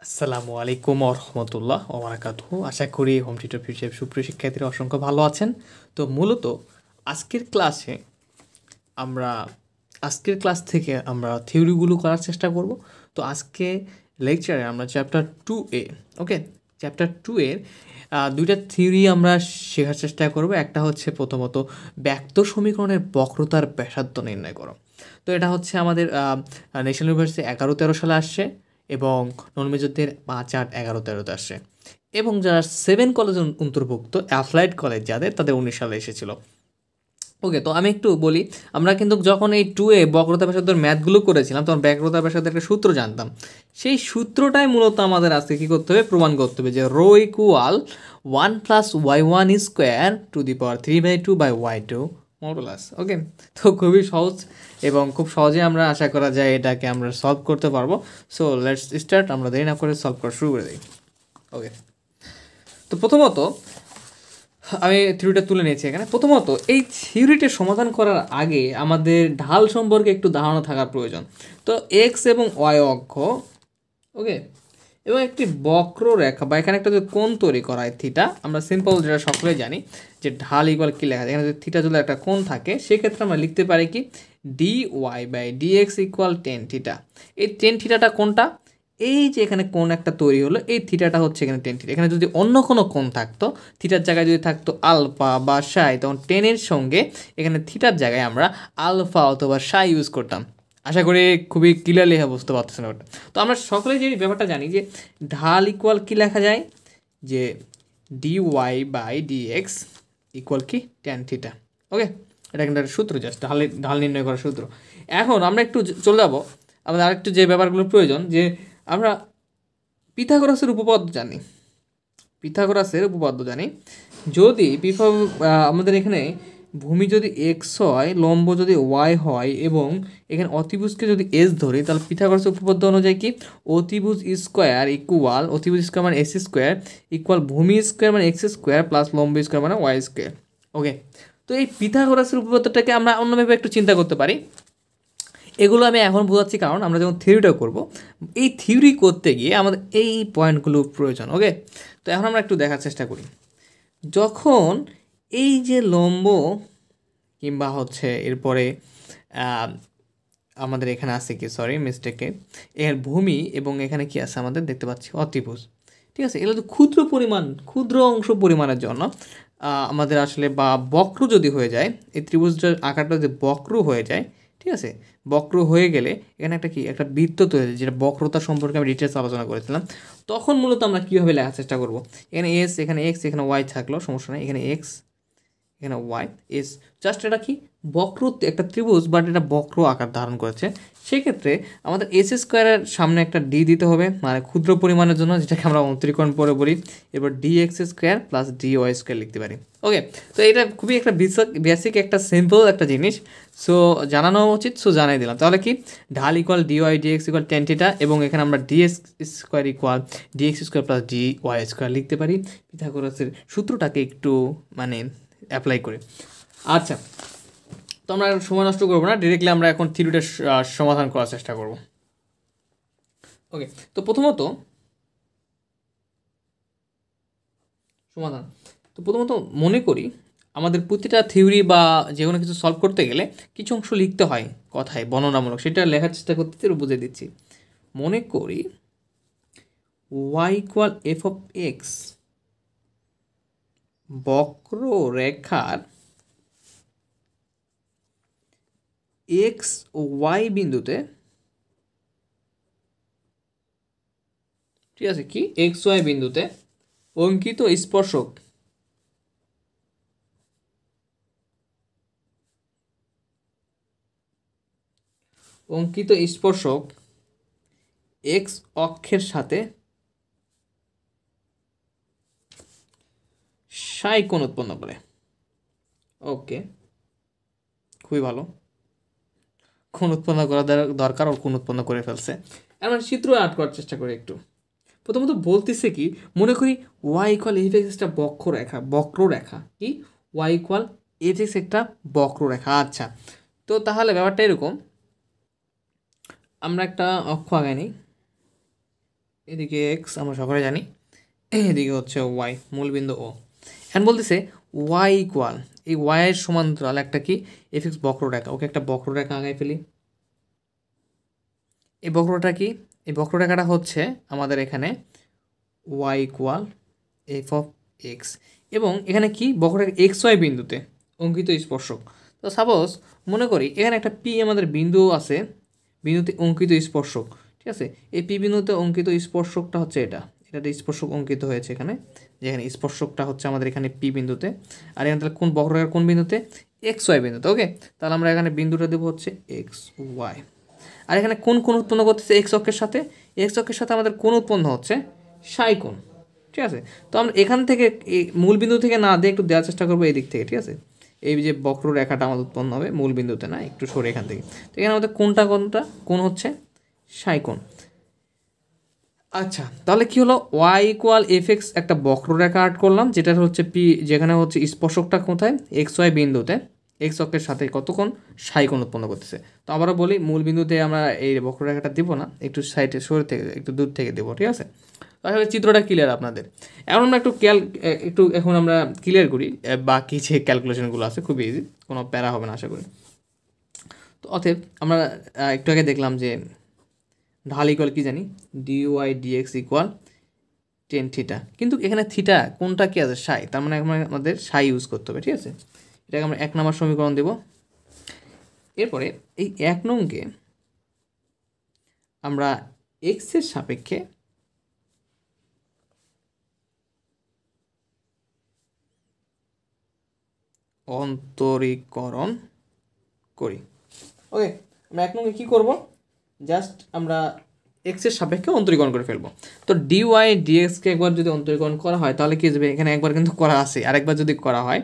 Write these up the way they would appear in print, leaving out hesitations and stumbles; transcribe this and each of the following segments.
আসসালামু আলাইকুম রহমতুল্লাহ ওবরাকাতুহু। আশা করি হোম টিউটর ফিউচার সুপ্রিয় শিক্ষার্থীরা অসংখ্য ভালো আছেন। তো মূলত আজকের ক্লাসে আমরা আজকের ক্লাস থেকে আমরা থিওরিগুলো করার চেষ্টা করব। তো আজকে লেকচারে আমরা চ্যাপ্টার 2A, ওকে, চ্যাপ্টার 2 এর দুইটা থিওরি আমরা শেখার চেষ্টা করব। একটা হচ্ছে প্রথমত ব্যক্ত সমীকরণের বক্রতার ব্যাসার্ধ নির্ণয় করো। তো এটা হচ্ছে আমাদের ন্যাশনাল ইউনিভার্সিটি 11-13 সালে আসছে এবং নন মেজরদের 5-8-11-13-তে আসছে, এবং যারা 7 কলেজ অন্তর্ভুক্ত অ্যাপ্লাইড কলেজ যাদের, তাদের 19 সালে এসেছিল। ওকে, তো আমি একটু বলি, আমরা কিন্তু যখন এই 2A বক্রতা ব্যাসার্ধের ম্যাথগুলো করেছিলাম তখন বক্রতা ব্যাসার্ধের একটা সূত্র জানতাম। সেই সূত্রটাই মূলত আমাদের আজকে কী করতে হবে, প্রমাণ করতে হবে যে rho equal 1 + y1 square to the power 3/2/y2 modulus. Okay, তো খুবই সহজ এবং খুব সহজে আমরা আশা করা যায় এটাকে আমরা সলভ করতে পারবো। সো লেটস স্টার্ট, আমরা দেরি না করে সলভ করা শুরু করে দিই। ওকে, তো প্রথমত আমি থিওরিটা তুলে নিয়েছি এখানে। প্রথমত এই থিওরিটা সমাধান করার আগে আমাদের ঢাল সম্পর্কে একটু ধারণা থাকার প্রয়োজন। তো এক্স এবং ওয়াই অক্ষ, ওকে, এবং একটি বক্ররেখা বা এখানে একটা যদি কোণ তৈরি করা হয় থিটা, আমরা সিম্পল যেটা সকলেই জানি যে ঢাল ইকুয়াল কী লেখা যায়, এখানে যদি থিটা যদি একটা কোণ থাকে সেক্ষেত্রে আমরা লিখতে পারি কি dy/dx ইকুয়াল টেন থিটা। এই টেন থিটাটা কোনটা, এই যে এখানে কোণ একটা তৈরি হলো, এই থিটাটা হচ্ছে এখানে টেন থিটা। এখানে যদি অন্য কোনো কোণ থাকতো, থিটার জায়গায় যদি থাকতো আলফা বা সাই, তখন টেনের সঙ্গে এখানে থিটার জায়গায় আমরা আলফা অথবা সাই ইউজ করতাম। আশা করি খুবই ক্লিয়ারলি বুঝতে পারতেছেন ওটা। তো আমরা সকলেই যে ব্যাপারটা জানি যে ঢাল ইকুয়াল কী লেখা যায়, যে dy/dx ইকুয়াল কি ট্যান থিটা। ওকে, এটা কিন্তু একটা সূত্র, জাস্ট ঢাল নির্ণয় করার সূত্র। এখন আমরা একটু চলে যাবো আমাদের আরেকটু যে ব্যাপারগুলোর প্রয়োজন, যে আমরা পিথাগোরাসের উপপাদ্য জানি। যদি আমাদের এখানে ভূমি যদি এক্স হয়, লম্ব যদি ওয়াই হয় এবং এখানে অতিভুজকে যদি এস ধরি, তাহলে পিথাগোরাসের উপপাদ্য অনুযায়ী কি অতিভুজ স্কোয়ার মানে এস স্কোয়ার ইকুয়াল ভূমি স্কোয়ার মানে এক্স স্কোয়ার প্লাস লম্ব স্কোয়ার মানে ওয়াই স্কোয়ার। ওকে, তো এই পিথাগোরাসের উপপাদ্যটাকে আমরা অন্যভাবে একটু চিন্তা করতে পারি। এগুলো আমি এখন বোঝাচ্ছি কারণ আমরা যখন থিওরিটা করব, এই থিওরি করতে গিয়ে আমাদের এই পয়েন্টগুলো প্রয়োজন। ওকে, তো এখন আমরা একটু দেখার চেষ্টা করি। যখন এই যে লম্ব কিংবা হচ্ছে এরপরে আমাদের এখানে আছে কি, সরি মিস্টেকে, এর ভূমি এবং এখানে কি আছে আমাদের দেখতে পাচ্ছি অতিভুজ, ঠিক আছে। এগুলো তো ক্ষুদ্র অংশ পরিমাণের জন্য আমাদের আসলে, বা বক্র যদি হয়ে যায়, এই ত্রিভুজটার আকারটা যদি বক্র হয়ে যায়, ঠিক আছে, বক্র হয়ে গেলে এখানে একটা বৃত্ত তৈরি হয়, যেটা বক্রতা সম্পর্কে আমি ডিটেলস আলোচনা করেছিলাম। তখন মূলত আমরা কীভাবে লেখার চেষ্টা করব, এখানে এস, এখানে এক্স, এখানে ওয়াই থাকলো সমস্যা নেই, এখানে এক্স, এখানে ওয়াই, এস, জাস্ট এটা কি বক্র, একটা ত্রিভুজ, বাট এটা বক্র আকার ধারণ করেছে। সেক্ষেত্রে আমাদের এস স্কোয়ারের সামনে একটা ডি দিতে হবে, মানে ক্ষুদ্র পরিমাণের জন্য, যেটাকে আমরা অন্তরীকরণ পরে বলি। এরপর d x square plus d Y square লিখতে পারি। ওকে, তো এটা খুবই একটা বেসিক একটা সিম্পল একটা জিনিস, সো জানানো উচিত, সো জানাই দিলাম। তাহলে কি ঢাল equal d y d x equal tan theta, এবং এখানে আমরা d x square equal d x square plus d Y square লিখতে পারি পিথাগোরাসের সূত্রটাকে একটু মানে অ্যাপ্লাই করে। আচ্ছা, তো আমরা সময় নষ্ট করবো না, ডিরেক্টলি আমরা এখন থিওরিটা সমাধান করার চেষ্টা করব। ওকে, তো প্রথমত মনে করি আমাদের প্রতিটা থিওরি বা যে কোনো কিছু সলভ করতে গেলে কিছু অংশ লিখতে হয় কথায় বর্ণনামূলক, সেটা লেখার চেষ্টা করতেছি, বুঝে দিচ্ছি। মনে করি Y equal F of X বক্র রেখার এক্স ও ওয়াই বিন্দুতে, ঠিক আছে, কি এক্স ওয়াই বিন্দুতে অঙ্কিত স্পর্শক এক্স অক্ষের সাথে সাই কোণ উৎপন্ন করে। ওকে, খুবই ভালো, কোণ উৎপন্ন করা দরকার, ও কোণ উৎপন্ন করে ফেলছে। আমরা চিত্র আর্ট করার চেষ্টা করি একটু। প্রথমত বলতেছে কি, মনে করি ওয়াই ইকুয়াল এফ এক্স একটা বক্ররেখা কি ওয়াই ইকুয়াল এফ এক্স একটা বক্ররেখা। আচ্ছা, তো তাহলে ব্যাপারটা এরকম, আমরা একটা অক্ষ আগায় নিই, এদিকে এক্স আমরা সকলে জানি, এদিকে হচ্ছে ওয়াই, মূলবিন্দু ও। এখন বলতেছে ওয়াই ইকুয়াল, এই ওয়াইয়ের সমান্তরাল একটা কি এফএক্স বক্ররেখা। ওকে, একটা বক্ররেখা আগায় ফেলি। এই বক্রটা কি, এই বক্ররেখাটা হচ্ছে আমাদের এখানে y equal F of x, এবং এখানে কি বক্ররেখা এক্স ওয়াই বিন্দুতে অঙ্কিত স্পর্শক। তো সাপোজ মনে করি এখানে একটা পি আমাদের বিন্দু আছে, বিন্দুতে অঙ্কিত স্পর্শক, ঠিক আছে। এই পি বিন্দুতে অঙ্কিত স্পর্শকটা হচ্ছে এটাতে স্পর্শক অঙ্কিত হয়েছে এখানে, যেখানে স্পর্শকটা হচ্ছে আমাদের এখানে পি বিন্দুতে, আর এখানে তাহলে কোন বক্ররেখার কোন বিন্দুতে, এক্স ওয়াই বিন্দুতে। ওকে, তাহলে আমরা এখানে বিন্দুটা দেবো হচ্ছে এক্স ওয়াই। আর এখানে কোন কোণ উৎপন্ন করতেছে এক্স অক্ষের সাথে, এক্স অক্ষের সাথে আমাদের কোণ উৎপন্ন হচ্ছে সাই কোণ, ঠিক আছে। তো আমরা এখান থেকে এই মূল বিন্দু থেকে না দিয়ে একটু দেওয়ার চেষ্টা করবো এই দিক থেকে, ঠিক আছে। এই যে বক্ররেখাটা আমাদের উৎপন্ন হবে মূল বিন্দুতে না, একটু সরে এখান থেকে। তো এখানে আমাদের কোণ হচ্ছে সাই কোণ। আচ্ছা, তাহলে কি হলো, ওয়াই ইকুয়াল এফ এক্স একটা বক্ররেখা আর্ট করলাম, যেটা হচ্ছে পি, যেখানে হচ্ছে স্পর্শকটা কোথায়, এক্স ওয়াই বিন্দুতে, এক্স অক্ষের সাথে কতক্ষণ সাই কোণ উৎপন্ন করতেছে। তো আবারও বলি, মূল বিন্দুতে আমরা এই বক্ররেখাটা দিব না, একটু সাইডে সরে থেকে একটু দূর থেকে দেবো, ঠিক আছে। তাহলে চিত্রটা ক্লিয়ার আপনাদের। এখন আমরা এখন আমরা ক্লিয়ার করি বাকি যে ক্যালকুলেশনগুলো আছে, খুব ইজি, কোনো প্যারা হবে না আশা করি। তো অতএব আমরা একটু আগে দেখলাম যে ঢাল ইকুয়াল কি জানি, dy dx equal tan theta, কিন্তু এখানে থিটা কোনটা কি আছে, সাই, তার মানে আমাদের সাই ইউজ করতে হবে, ঠিক আছে। এটাকে আমরা 1 নম্বর সমীকরণ দেব। এরপরে এই 1 নংকে আমরা এক্সের সাপেক্ষে অন্তরীকরণ করি। ওকে, আমরা 1 নংকে কী করবো, জাস্ট আমরা এক্সের সাপেক্ষে অন্তরীকরণ করে ফেলবো। তো ডিওয়াই ডিএক্সকে একবার যদি অন্তরীকরণ করা হয় তাহলে কী যাবে, এখানে একবার কিন্তু করা আছে, আরেকবার যদি করা হয়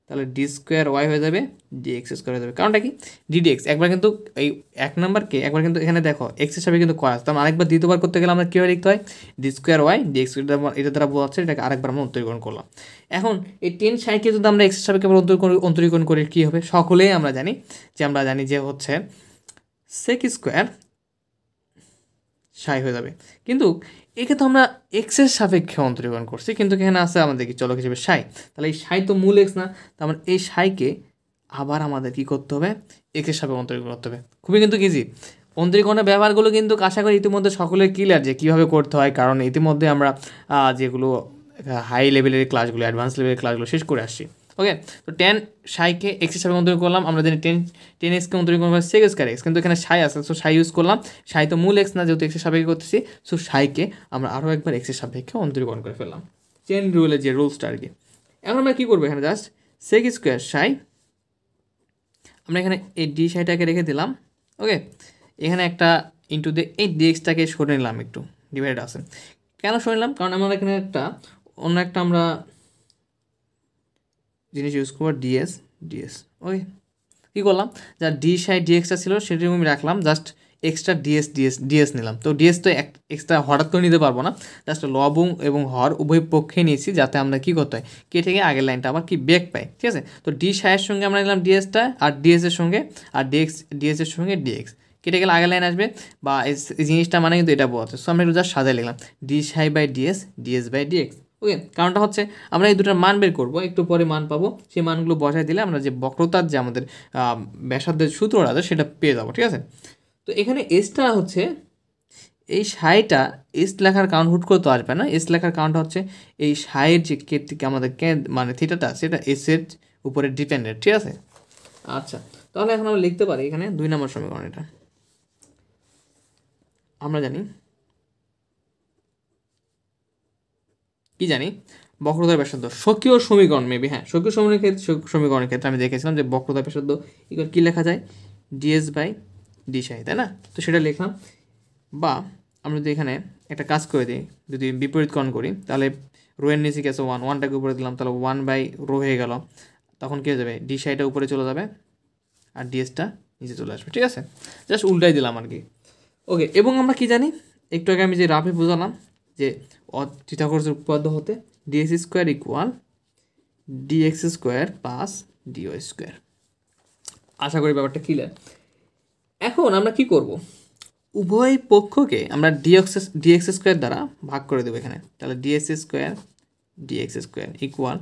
তাহলে ডি স্কোয়ার ওয়াই হয়ে যাবে, ডিএক্স স্কোয়ার হয়ে যাবে। কারণটা কি, ডিডিএক্স একবার কিন্তু এই 1 নাম্বারকে একবার কিন্তু এখানে দেখো এক্সের সাপেক্ষে কিন্তু করা আছে, তার আরেকবার দ্বিতীয়বার করতে গেলে আমরা কীভাবে লিখতে হয়, ডি স্কোয়ার ওয়াই ডিএক্স, এটা দ্বারা বোঝাচ্ছে, এটাকে আরেকবার আমরা অন্তরীকরণ করলাম। এখন এই 10 সাইডকে যদি আমরা এক্সের সাপেক্ষে অন্তরীকরণ করি কী হবে, সকলেই আমরা জানি যে হচ্ছে সেক স্কোয়ার সাই হয়ে যাবে। কিন্তু একে তো আমরা এক্সের সাপেক্ষে অন্তরীকরণ করছি, কিন্তু এখানে আছে আমাদের কি চলক হিসেবে সাই, তাহলে এই সাই তো মূল এক্স না, তার মানে এই সাইকে আবার আমাদের কি করতে হবে, এক্সের সাপেক্ষে অন্তরীকরণ করতে হবে। খুবই কিন্তু ইজি, অন্তরীকরণের ব্যবহারগুলো কিন্তু আশা করি ইতিমধ্যে সকলের ক্লিয়ার যে কীভাবে করতে হয়, কারণ ইতিমধ্যে আমরা যেগুলো হাই লেভেলের ক্লাসগুলো, অ্যাডভান্স লেভেলের ক্লাসগুলো শেষ করে আসছি। ওকে, তো 10 সাইকে এক্স হিসাবে অন্তরীকরণ করলাম, আমরা জানি 10 এক্সকে অন্তরীকরণ করলাম সেক স্কয়ার এক্স, কিন্তু এখানে সাই আছে, সো সাই ইউজ করলাম, সাই তো মূল এক্স না, যেহেতু এক্সের সাপেক্ষে করতেছি, সো সাইকে আমরা আরও একবার এক্সের সাপেক্ষে অন্তরীকরণ করে ফেললাম, চেন রুলের যে রুলসটা আর কি। এখন আমরা কী করবো, এখানে জাস্ট সেক স্কোয়ার সাই, আমরা এখানে এই ডি সাইটাকে রেখে দিলাম। ওকে, এখানে একটা ইন্টু দিয়ে এই ডিএক্সটাকে সরে নিলাম, একটু ডিভাইড আছে, কেন সরে নিলাম, কারণ আমরা এখানে অন্য একটা আমরা জিনিস ইউজ করবো, ডিএস। ওকে, কী করলাম, যা ডি সাই ডিএক্সটা ছিল সেটি আমি রাখলাম, জাস্ট এক্সট্রা ডিএস নিলাম। তো ডিএস তো এক্সট্রা হঠাৎ করে নিতে পারবো না, জাস্ট লব এবং হর উভয় পক্ষে নিয়েছি, যাতে আমরা কী করতে হয়, কেটে গিয়ে আগের লাইনটা আবার কি বেক পাই, ঠিক আছে। তো ডি সাইয়ের সঙ্গে আমরা নিলাম ডিএসটা, আর ডিএসের সঙ্গে আর ডিএসের সঙ্গে ডিএক্স, কেটে গেলে আগের লাইন আসবে, বা এই জিনিসটা মানে কিন্তু এটা বোঝাচ্ছে। সো আমরা একটু জাস্ট সাজায় লিখলাম D psi by DS by DX. Okay, কারণটা হচ্ছে আমরা এই দুটার মান বের করবো, একটু পরে মান পাবো, সেই মানগুলো বসায় দিলে আমরা যে বক্রতার যে আমাদের ব্যাসার্ধের সূত্রটা আছে সেটা পেয়ে যাবো, ঠিক আছে। তো এখানে এসটা হচ্ছে এই সাইটা এস লেখার কারণ হুট করে তো আসবে না, এস লেখার কারণটা হচ্ছে এই সাইয়ের যে আমাদের মানে থিটাটা সেটা এসের উপরে ডিপেন্ডেন্ট, ঠিক আছে। আচ্ছা, তাহলে এখন আমরা লিখতে পারি এখানে 2 নম্বর সমীকরণ, এটা আমরা জানি কি জানি, বক্রতার ব্যাসার্ধ স্বকীয় সমীকরণ, মেবি হ্যাঁ স্বকীয় সমীকরণের ক্ষেত্রে আমি দেখেছিলাম যে বক্রতার ব্যাসার্ধ ইকুয়াল কী লেখা যায়, ডিএস বাই ডি সাই, তাই না। তো সেটা লিখলাম, বা আমরা যদি এখানে একটা কাজ করে দিই, যদি বিপরীতকরণ করি, তাহলে রো এর নিচে গেছে 1টাকে উপরে দিলাম, তাহলে 1 বাই রো হয়ে গেল, তখন কী হয়ে যাবে, ডি সাইটা উপরে চলে যাবে আর ডিএসটা নিচে চলে আসবে, ঠিক আছে। জাস্ট উল্টাই দিলাম আর কি। ওকে, এবং আমরা কি জানি, একটু আগে আমি যে রাফে বুঝালাম যে থিটাকোণের উপপাদ্য হতে DS square equal DX square plus DY square. আশা করি ব্যাপারটা ক্লিয়ার। এখন আমরা কি করব, উভয় পক্ষকে আমরা ডিএক্স স্কোয়ার দ্বারা ভাগ করে দেবো এখানে, তাহলে DX square equal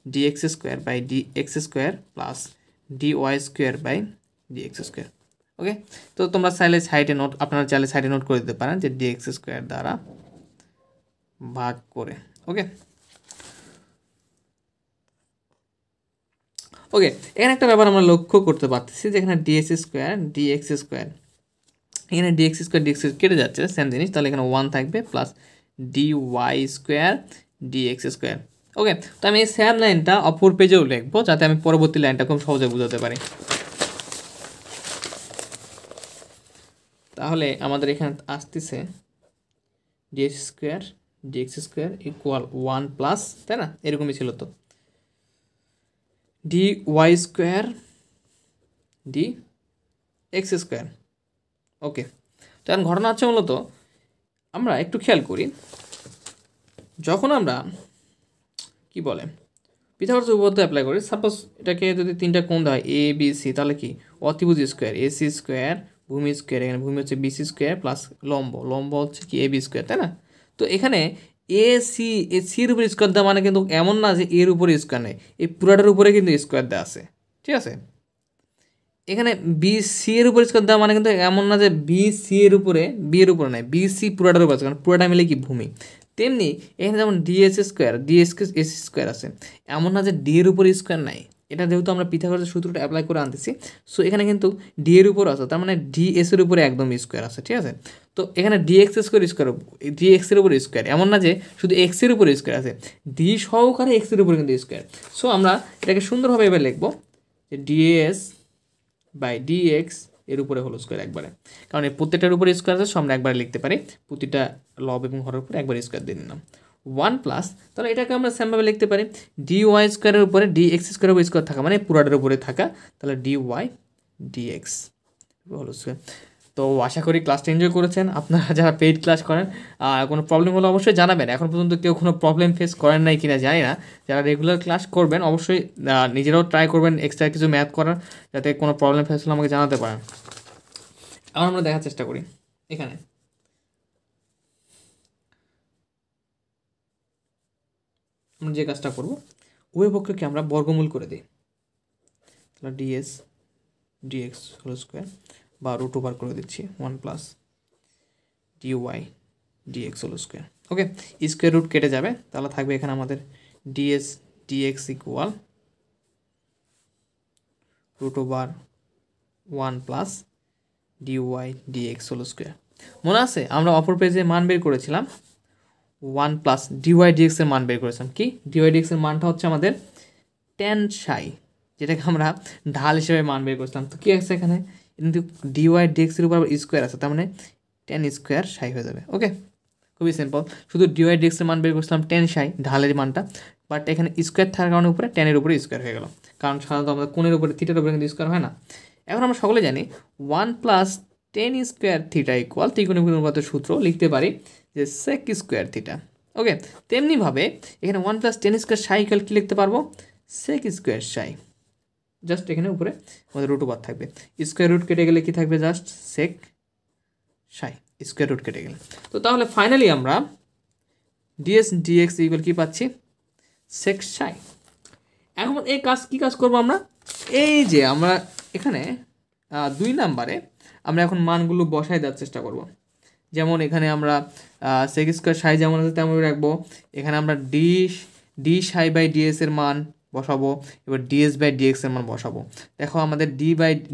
DX square by DX square plus DY square by DX square. Okay, তো তোমরা চাইলে আপনারা চাইলে সাইডে নোট করে দিতে পারেন যে ডিএক্স স্কোয়ার দ্বারা ভাগ করে। ওকে ওকে, এখানে একটা ব্যাপার আমরা লক্ষ্য করতে পারতেছি যে এখানে ডিএক্স স্কোয়ার এখানে ডিএক্স স্কোয়ার কেটে যাচ্ছে, সেম জিনিস, তাহলে এখানে 1 থাকবে plus DY square DX square. Okay, তো আমি এই সেম লাইনটা অপর পেজেও লিখবো যাতে আমি পরবর্তী লাইনটা খুব সহজে বুঝাতে পারি। তাহলে আমাদের এখানে আসতেছে ডিএক্স স্কোয়ার ইকুয়াল 1 প্লাস, তাই না, এরকমই ছিল তো, D Y square D x square. Okay, তো এখন ঘটনা হচ্ছে মূলত আমরা একটু খেয়াল করি, যখন আমরা কি বলে পিথাগোরাস উপপাদ্য অ্যাপ্লাই করি, সাপোজ এটাকে যদি 3টা কোণ দেওয়া হয় এ বি সি, তাহলে কি অতিভুজ স্কোয়ার এসি স্কোয়ার, ভূমি স্কোয়ার, এখানে ভূমি হচ্ছে বিসি স্কোয়ার প্লাস লম্ব হচ্ছে কি এ বি স্কোয়ার, তাই না। তো এখানে সির উপরে স্কোয়ার দেওয়া মানে কিন্তু এমন না যে এর উপরে স্কোয়ার নেই, এই পুরাটার উপরে কিন্তু স্কোয়ার দেওয়া আছে, ঠিক আছে। এখানে বি সি এর উপরে স্কোয়ার দেওয়া মানে কিন্তু এমন না যে বি এর উপরে নেই, বি সি পুরাটার উপরে আছে, কারণ পুরাটা মিলে কি ভূমি। তেমনি এখানে যেমন ডিএস স্কোয়ার আছে, এমন না যে ডি এর উপরে স্কোয়ার নাই, এটা যেহেতু আমরা পিথাগোরাসের সূত্রটা অ্যাপ্লাই করে আনতেছি, সো এখানে কিন্তু ডি এর উপর আছে, তার মানে ডিএস এর উপরে একদম স্কোয়ার আছে, ঠিক আছে। তো এখানে ডিএক্স এর উপরে স্কোয়ার, এমন না যে শুধু এক্স এর উপরে স্কোয়ার আছে, ডি সহকারে এক্স এর উপরে কিন্তু স্কোয়ার। সো আমরা এটাকে সুন্দরভাবে এবার লিখবো যে ডিএস বাই ডিএক্স এর উপরে হলো স্কোয়ার একবারে, কারণ এই প্রত্যেকটার উপরে স্কোয়ার আছে, সো আমরা একবারে লিখতে পারি, প্রতিটা লব এবং হরের উপরে একবার স্কোয়ার দিয়ে নিলাম 1 প্লাস, তাহলে এটাকে আমরা সেমভাবে লিখতে পারি ডি ওয়াই স্কোয়ারের উপরে ডিএক্স স্কোয়ারের উপরে স্কোয়ার থাকা মানে পুরাটার উপরে থাকা, তাহলে ডি ওয়াই ডিএক্স হলো স্কোয়ার। তো আশা করি ক্লাসটা এনজয় করেছেন। আপনারা যারা পেইড ক্লাস করেন, কোনো প্রবলেম হলে অবশ্যই জানাবেন। এখন পর্যন্ত কেউ কোনো প্রবলেম ফেস করেন নাই কিনা জানি না। যারা রেগুলার ক্লাস করবেন অবশ্যই নিজেরাও ট্রাই করবেন এক্সট্রা কিছু ম্যাথ করার, যাতে কোনো প্রবলেম ফেস হলে আমাকে জানাতে পারেন। এখন আমরা দেখার চেষ্টা করি, এখানে আমরা যে কাজটা করব, উভয় পক্ষকে আমরা বর্গমূল করে দিই, তাহলে ডিএক্স হোল স্কোয়ার বা রুট ওভার করে দিচ্ছি 1 plus D Y D X whole square. Okay, square root কেটে যাবে, তাহলে থাকবে এখানে আমাদের D X equal root over 1 plus D Y D X whole square. মনে আছে আমরা অপর পেজে মান বের করেছিলাম 1 প্লাস ডিওয়াই ডিএক্স এর মান বের করেছিলাম, কি ডিওয়াই ডিএক্স এর মানটা হচ্ছে আমাদের tan সাই, যেটাকে আমরা ঢাল হিসেবে মান বের করেছিলাম। তো কী আছে এখানে, কিন্তু ডিওয়াই ডিএক্সের উপর আবার স্কোয়ার আছে, তার মানে tan স্কোয়ার সাই হয়ে যাবে। ওকে, খুবই সিম্পল, শুধু ডিওয়াই ডিএক্সের মান বের করছিলাম tan সাই ঢালের মানটা, বাট এখানে স্কোয়ার থাকার কারণে উপরে ট্যানের উপরে স্কোয়ার হয়ে গেল, কারণ সাধারণত আমাদের কোণের উপরে থিটার উপরে কিন্তু স্কোয়ার হয় না। এখন আমরা সকলে জানি 1 plus tan square theta equal ত্রিকোণমিতিক অনুপাতের সূত্র লিখতে পারি যে sec স্কোয়ার থিটা। ওকে, তেমনিভাবে এখানে 1 plus tan square psi equal কী লিখতে পারবো, sec স্কোয়ার সাই, জাস্ট এখানে উপরে আমাদের রুট ওভার থাকবে, স্কোয়ার রুট কেটে গেলে কি থাকবে, জাস্ট সেক সাই, স্কোয়ার রুট কেটে গেলে। তো তাহলে ফাইনালি আমরা ডিএক্স ইকুয়াল কি পাচ্ছি, সেক সাই। এখন এই কি কাজ করবো আমরা, এই যে আমরা এখানে 2 নাম্বারে আমরা এখন মানগুলো বসায় দেওয়ার চেষ্টা করব। যেমন এখানে আমরা সেক স্কোয়ার সাই যেমন আছে তেমন রাখবো, এখানে আমরা ডি সাই বাই ডিএস এর মান বসাবো, এবার ডিএস বাই ডিএক্স এর মান বসাবো। দেখো আমাদের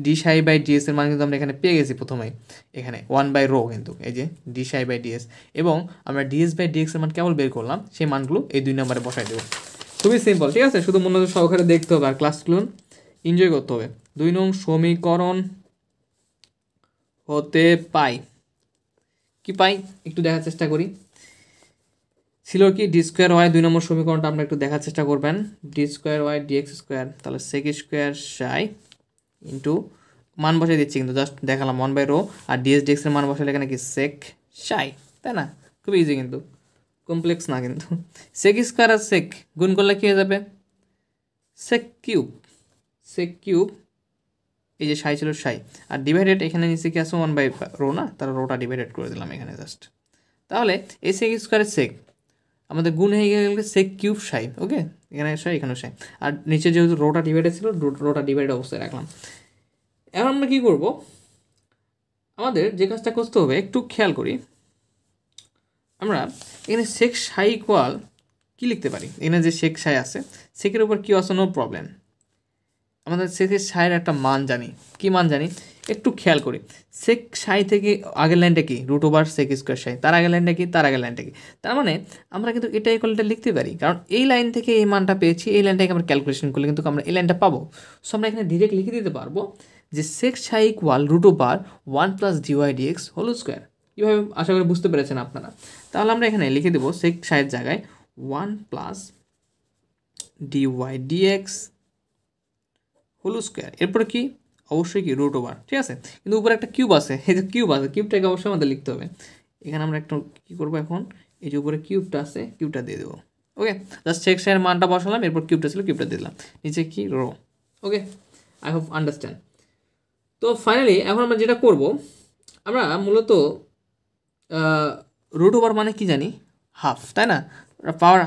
ডি সাই বাই ডিএস এর মান কিন্তু আমরা এখানে পেয়ে গেছি প্রথমেই, এখানে 1/ρ কিন্তু এই যে ডি সাই বাই ডিএস, এবং আমরা ডিএস বাই ডিএক্স এর মান কেবল বের করলাম, সেই মানগুলো এই 2 নম্বরে বসাই দেবো। খুবই সিম্পল, ঠিক আছে, শুধু মনোযোগ সহকারে দেখতে হবে আর ক্লাসগুলো এনজয় করতে হবে। 2 নং সমীকরণ হতে পাই, কি পাই একটু দেখার চেষ্টা করি, ছিল কি ডি স্কোয়ার ওয়াই, 2 নম্বর সমীকরণটা আমরা একটু দেখার চেষ্টা করবেন, d square y dx square, তাহলে সেক স্কোয়ার সাই ইন্টু মান বসাই দিচ্ছি কিন্তু জাস্ট দেখালাম 1/ρ, আর ডিএস ডিএক্স এর মান বসালে এখানে কি সেক সাই, তাই না, খুব ইজি কিন্তু কমপ্লেক্স না কিন্তু। সেক স্কোয়ার আর সেক গুণ করলে কী হয়ে যাবে, সেক কিউব এই যে সাই ছিল সাই, আর ডিভাইডেড এখানে নিচে কি আছে 1/রো না, তার রোটা ডিভাইডেড করে দিলাম এখানে জাস্ট। তাহলে এই সেক স্কোয়ারের সেক আমাদের গুণ হয়ে গেলে সেক কিউব সাই, ওকে, এখানে সাই এখানেও সাই, আর নিচে যেহেতু রোটা ডিভাইডেড ছিল রোটা ডিভাইডেড অবস্থায় রাখলাম। এখন আমরা কী করব, আমাদের যে কাজটা করতে হবে একটু খেয়াল করি, আমরা এখানে সেক সাই ইকুয়াল কী লিখতে পারি, এখানে যে সেক সাই আছে সেকের উপর কী আছে নো প্রবলেম, আমাদের সেকের সাইয়ের একটা মান জানি, কি মান জানি একটু খেয়াল করি, সেক সাই থেকে আগের লাইনটা কি √ সেক স্কোয়ার সাই, তার আগের লাইনটা কি, তার আগের লাইনটা কি, তার মানে আমরা কিন্তু এটা ইকুয়ালটা লিখতে পারি, কারণ এই লাইন থেকে এই মানটা পেয়েছি, এই লাইনটাকে আমরা ক্যালকুলেশন করলে কিন্তু আমরা এই লাইনটা পাবো। সো আমরা এখানে ডিরেক্ট লিখে দিতে পারবো যে সেক সাই ইকুয়াল √ 1 + dy/dx হোল স্কোয়ার। কীভাবে আশা করি বুঝতে পেরেছেন আপনারা। তাহলে আমরা এখানে লিখে দেবো সেক সাইয়ের জায়গায় 1 + dy/dx হোল স্কোয়ার, এরপরে কি অবশ্যই কি √ ঠিক আছে, কিন্তু উপরে একটা কিউব আছে, এই যে কিউব আছে কিউবটাকে অবশ্যই আমাদের লিখতে হবে। এখানে আমরা একটু কী করবো এখন, এই যে উপরে কিউবটা আছে কিউবটা দিয়ে দেবো, ওকে, জাস্ট সেক সাইয়ের মানটা বসালাম, এরপর কিউবটা ছিল কিউবটা দিয়ে দিলাম, নিচে কি রো, ওকে, আই হোপ আন্ডারস্ট্যান্ড। তো ফাইনালি এখন আমরা যেটা করব, আমরা মূলত √ মানে কি জানি, হাফ, তাই না, পাওয়ার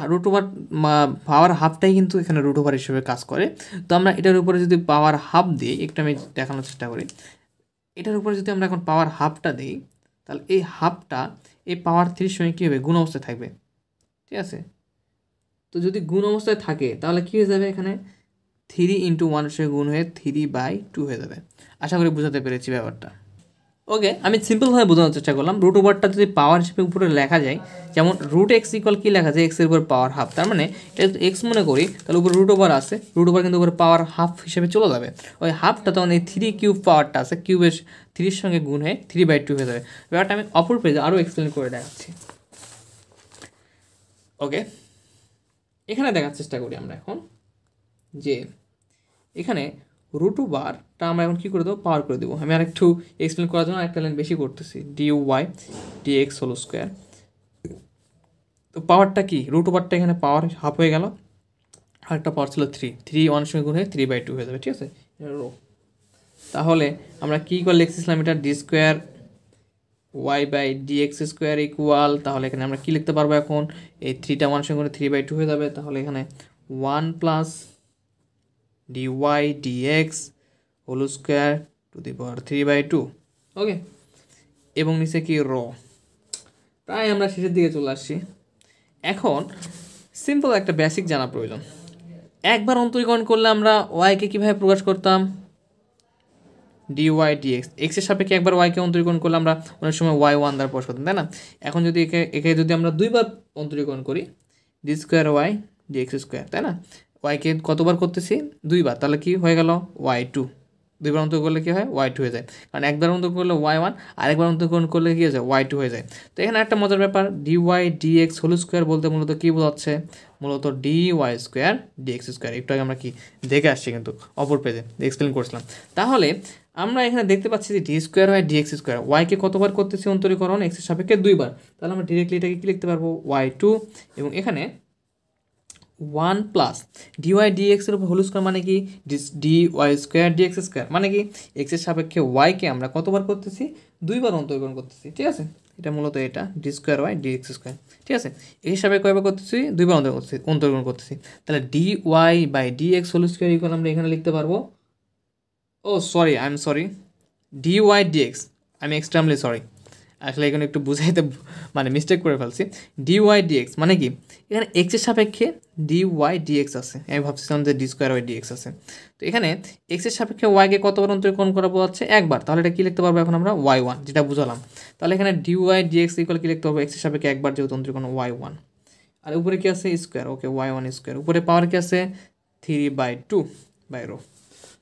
পাওয়ার হাফটাই কিন্তু এখানে √ হিসেবে কাজ করে। তো আমরা এটার উপরে যদি পাওয়ার হাফ দিই, একটু আমি দেখানোর চেষ্টা করি, এটার উপরে যদি আমরা এখন পাওয়ার হাফটা দিই, তাহলে এই হাফটা এই পাওয়ার 3 সঙ্গে কী হবে, গুণ অবস্থায় থাকবে, ঠিক আছে। তো যদি গুণ অবস্থায় থাকে তাহলে কী হয়ে যাবে, এখানে 3 × 1 সঙ্গে গুণ হয়ে 3/2 হয়ে যাবে। আশা করি বোঝাতে পেরেছি ব্যাপারটা, ওকে। আমি সিম্পলভাবে বোঝানোর চেষ্টা করলাম, √ যদি পাওয়ার হিসেবে উপরে লেখা যায়, যেমন √x ইকুয়াল কী লেখা যায়, এক্সের উপর পাওয়ার হাফ, তার মানে এটা যদি এক্স মনে করি তাহলে উপরে √ আছে, √ কিন্তু উপরে পাওয়ার হাফ হিসেবে চলে যাবে, ওই হাফটা তখন এই 3 কিউব পাওয়ারটা আছে, কিউবের 3 সঙ্গে গুণ হয়ে 3/2 হয়ে যাবে। ব্যাপারটা আমি অপর পেজে আরও এক্সপ্লেন করে দেখাচ্ছি, ওকে। এখানে দেখার চেষ্টা করি আমরা এখন যে এখানে √টা আমরা এখন কী করে দেবো, পাওয়ার করে দেবো। আমি আরেকটু এক্সপ্লেন করার জন্য একটা লাইন বেশি করতেছি, dy/dx হোল স্কোয়ার। তো পাওয়ারটা কি, √টা এখানে পাওয়ার হাফ হয়ে গেল, আরেকটা পাওয়ার ছিল 3 1 সঙ্গে গুণ হয়ে 3/2 হয়ে যাবে, ঠিক আছে, রো। তাহলে আমরা কী করে লিখতেছিলাম, এটা d² y/dx² ইকুয়াল, তাহলে এখানে আমরা কী লিখতে পারবো এখন, এই 3টা 1 সঙ্গে গুণে 3/2 হয়ে যাবে, তাহলে এখানে 1 + dy/dx whole square to the power 3/2, okay. এবং নিচে কি রো। প্রায় আমরা শেষের দিকে চলে আসছি। এখন সিম্পল একটা বেসিক জানা প্রয়োজন, একবার অন্তরীকরণ করলে আমরা ওয়াইকে কীভাবে প্রকাশ করতাম, dy/dx, এক্সের সাপেক্ষে একবার ওয়াইকে অন্তরীকরণ করলে আমরা অনেক সময় y1 দ্বারা প্রকাশ করতাম, তাই না। এখন যদি একে যদি আমরা দুইবার অন্তরীকরণ করি, d²y/dx², তাই না, ওয়াইকে কতবার করতেছি, দুইবার, তাহলে কি হয়ে গেল y2, দুইবার অন্তরীকরণ করলে কী হয়, y2 হয়ে যায়, কারণ একবার অন্তরীকরণ করলে y1, আরেকবার অন্তরীকরণ করলে কী হয়ে যায়, y2 হয়ে যায়। তো এখানে একটা মজার ব্যাপার, dy/dx হোল স্কোয়ার বলতে মূলত কী বোঝাচ্ছে, মূলত dy²/dx², একটু আগে আমরা কি দেখে আসছি কিন্তু অপর পেজে এক্সপ্লেন করছিলাম। তাহলে আমরা এখানে দেখতে পাচ্ছি যে d²y/dx², ওয়াইকে কতবার করতেছি অন্তরীকরণ, এক্সের সাপেক্ষে দুইবার, তাহলে আমরা ডিরেক্টলি এটাকে কী লিখতে পারবো, y2, এবং এখানে 1 + dy/dx এর উপর হোল স্কোয়ার মানে কি, dy²/dx² মানে কি, এক্সের সাপেক্ষে ওয়াইকে আমরা কতবার করতেছি, দুইবার অন্তরীকরণ করতেছি, ঠিক আছে, এটা মূলত এটা d²y/dx², ঠিক আছে, এই হিসাবে কয়বার করতেছি, দুইবার অন্তরীকরণ করতেছি, তাহলে dy/dx হোল স্কোয়ার ইকুয়াল আমরা এখানে লিখতে পারবো, oh sorry I am sorry, dy/dx, আমি এক্সট্রিমলি সরি, আসলে এখানে একটু বুঝাইতে মানে মিস্টেক করে ফেলছি, dy/dx মানে কি, এখানে এক্সের সাপেক্ষে dy/dx আছে, আমি ভাবছিলাম যে d²y/dx আছে, তো এখানে এক্সের সাপেক্ষে ওয়াইকে কতবার অন্তরীকরণ করা বোঝাচ্ছে, একবার, তাহলে এটা কী লিখতে পারবো এখন আমরা y1, যেটা বুঝালাম, তাহলে এখানে dy/dx ইকুয়াল কী লিখতে পারবো, এক্সের সাপেক্ষে একবার যেহেতু অন্তরীকরণ y1, আর উপরে কী আছে স্কোয়ার, ওকে, y1², উপরে পাওয়ার কী আছে 3/2/রো।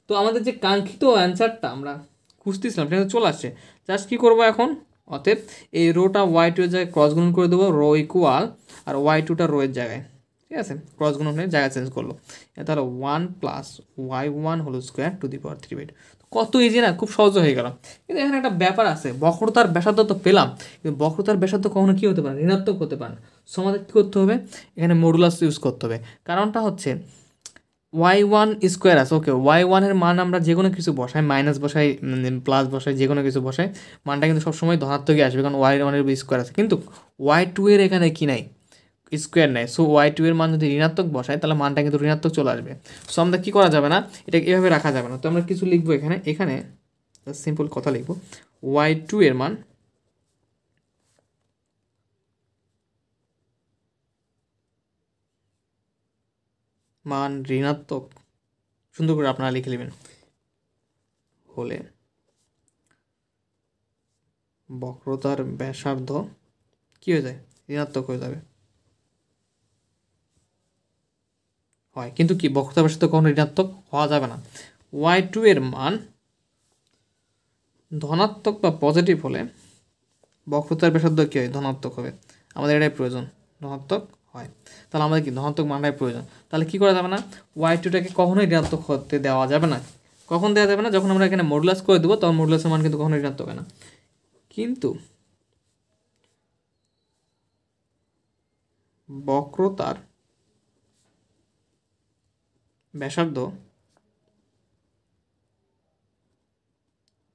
তো আমাদের যে কাঙ্ক্ষিত অ্যান্সারটা আমরা খুঁজতেছিলাম সেটা চলে আসছে, জাস্ট কী করবো এখন, অতএব এই রোটা y2 এর জায়গায় ক্রস গুণন করে দেবো, রো ইকুয়াল, আর y2টা রো এর জায়গায়, ঠিক আছে, ক্রস গুণন হয়ে জায়গা চেঞ্জ করলো, তাহলে 1 + y1 whole square to the power 3/2, কত ইজি না, খুব সহজ হয়ে গেল। কিন্তু এখানে একটা ব্যাপার আছে, বক্রতার ব্যাসার্ধ তো পেলাম, কিন্তু বক্রতার ব্যাসার্ধ কখনো কী হতে পারে, ঋণাত্মক হতে পারে, সো আমাদের কী করতে হবে, এখানে মডুলাস ইউজ করতে হবে। কারণটা হচ্ছে y1 স্কোয়ার আছে, ওকে y1 এর মান আমরা যে কোনো কিছু বসাই, মাইনাস বসাই, প্লাস বসাই, যে কোনো কিছু বসাই, মানটা কিন্তু সবসময় ধনাত্মকই আসবে, কারণ y1 এর স্কোয়ার আছে। কিন্তু y2 এর এখানে কি নাই, স্কোয়ার নেই। সো y2 এর মান যদি ঋণাত্মক বসাই তাহলে মানটা কিন্তু ঋণাত্মক চলে আসবে। সো আমরা কী করা যাবে না, এটা এভাবে রাখা যাবে না। তো আমরা কিছু লিখবো এখানে, এখানে সিম্পল কথা লিখবো, y2 এর মান ঋণাত্মক, সুন্দর করে আপনারা লিখে নেবেন, হলে বক্রতার ব্যাসার্ধ কী হয়ে যায়, ঋণাত্মক হয়ে যাবে। হয়, কিন্তু কি বক্রতার ব্যাসার্ধ কখনো ঋণাত্মক হওয়া যাবে না। y2 এর মান ধনাত্মক বা পজিটিভ হলে বক্রতার ব্যাসার্ধ কী হয়, ধনাত্মক হবে। আমাদের এটাই প্রয়োজন, ধনাত্মক হয়। তাহলে আমাদের কি ধনাত্মক মানটাই প্রয়োজন। তাহলে কী করা যাবে না, y2টাকে কখনোই ঋণাত্মক হতে দেওয়া যাবে না। কখন দেওয়া যাবে না, যখন আমরা এখানে মডুলাস করে দেবো তখন মডুলাসের মান কিন্তু কখনোই ঋণাত্মক হয় না। কিন্তু বক্রতার ব্যাসার্ধ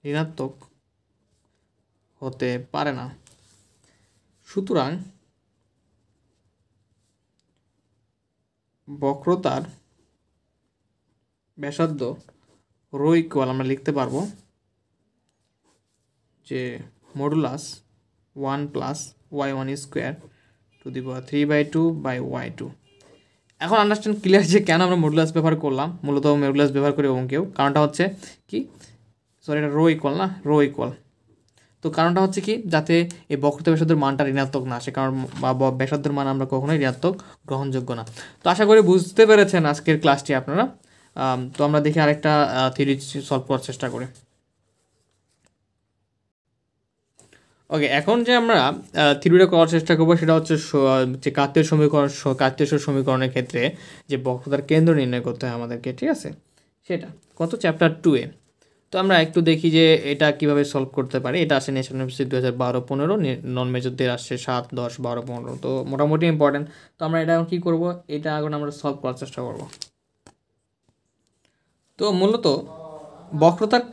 ঋণাত্মক হতে পারে না। সুতরাং বক্রতার ব্যাসার্ধ রো ইকুয়াল আমরা লিখতে পারবো যে modulus 1 plus y1 square to the power 3/2/y2। এখন আন্ডারস্ট্যান্ড ক্লিয়ার যে কেন আমরা মডুলাস ব্যবহার করলাম, মূলত মডুলাস ব্যবহার করি অঙ্কেও। কারণটা হচ্ছে কি, সরি এটা রো ইকুয়াল না, রো ইকুয়াল। তো কারণটা হচ্ছে কি, যাতে এই বক্রতা ব্যাসার্ধের মানটা ঋণাত্মক না আসে, কারণ ব্যাসার্ধের মান আমরা কখনোই ঋণাত্মক গ্রহণযোগ্য না। তো আশা করি বুঝতে পেরেছেন আজকের ক্লাসটি আপনারা। তো আমরা দেখি আরেকটা থিওরি সলভ করার চেষ্টা করি। ওকে, এখন যে আমরা থিওরিটা করার চেষ্টা করবো সেটা হচ্ছে যে কার্তেশীয় সমীকরণের ক্ষেত্রে যে বক্রতার কেন্দ্র নির্ণয় করতে হয় আমাদেরকে, ঠিক আছে, সেটা কত চ্যাপ্টার 2-এ। তো আমরা একটু দেখি যে এটা কিভাবে সলভ করতে পারি। এটা আসে ন্যাশনাল ইউনিভার্সিটি 2012-15, নন মেজরদের আসছে 7, 10, 12, 15, তো মোটামুটি ইম্পর্টেন্ট। তো আমরা এটা এখন কী করবো, এটা এখন আমরা সলভ করার চেষ্টা করব। তো মূলত বক্রতার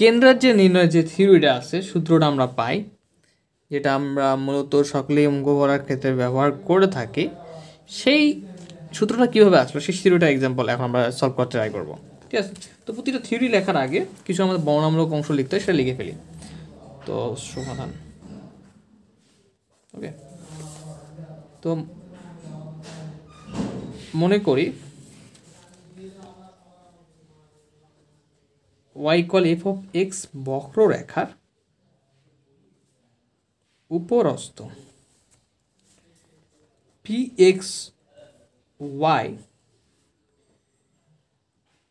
কেন্দ্রের যে নির্ণয় যে থিওরিটা আছে, সূত্রটা আমরা পাই, যেটা আমরা মূলত সকলেই অঙ্ক করার ক্ষেত্রে ব্যবহার করে থাকি, সেই সূত্রটা কীভাবে আসলো সেই থিওরিটা এক্সাম্পল এখন আমরা সলভ করতে ট্রাই করবো, ঠিক আছে। তো প্রতিটা থিওরি লেখার আগে কিছু আমাদের বর্ণনামূলক অংশ লিখতে হয়, সেটা লিখে ফেলি। তো সমাধান, ওকে। তো মনে করি y = f(x) বক্ররেখার উপরস্থ pxy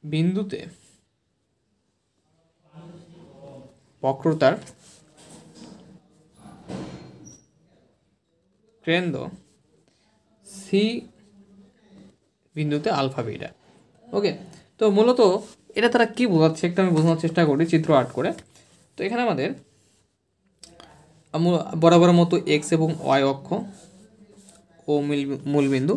বিন্দুতে বক্রতার কেন্দ্র c বিন্দুতে আলফা বিটা। ওকে, তো মূলত এটা তারা কী বোঝাচ্ছে একটু আমি বোঝানোর চেষ্টা করি চিত্র 8 করে। তো এখানে আমাদের বরাবরের মতো এক্স এবং ওয়াই অক্ষ ও মূলবিন্দু।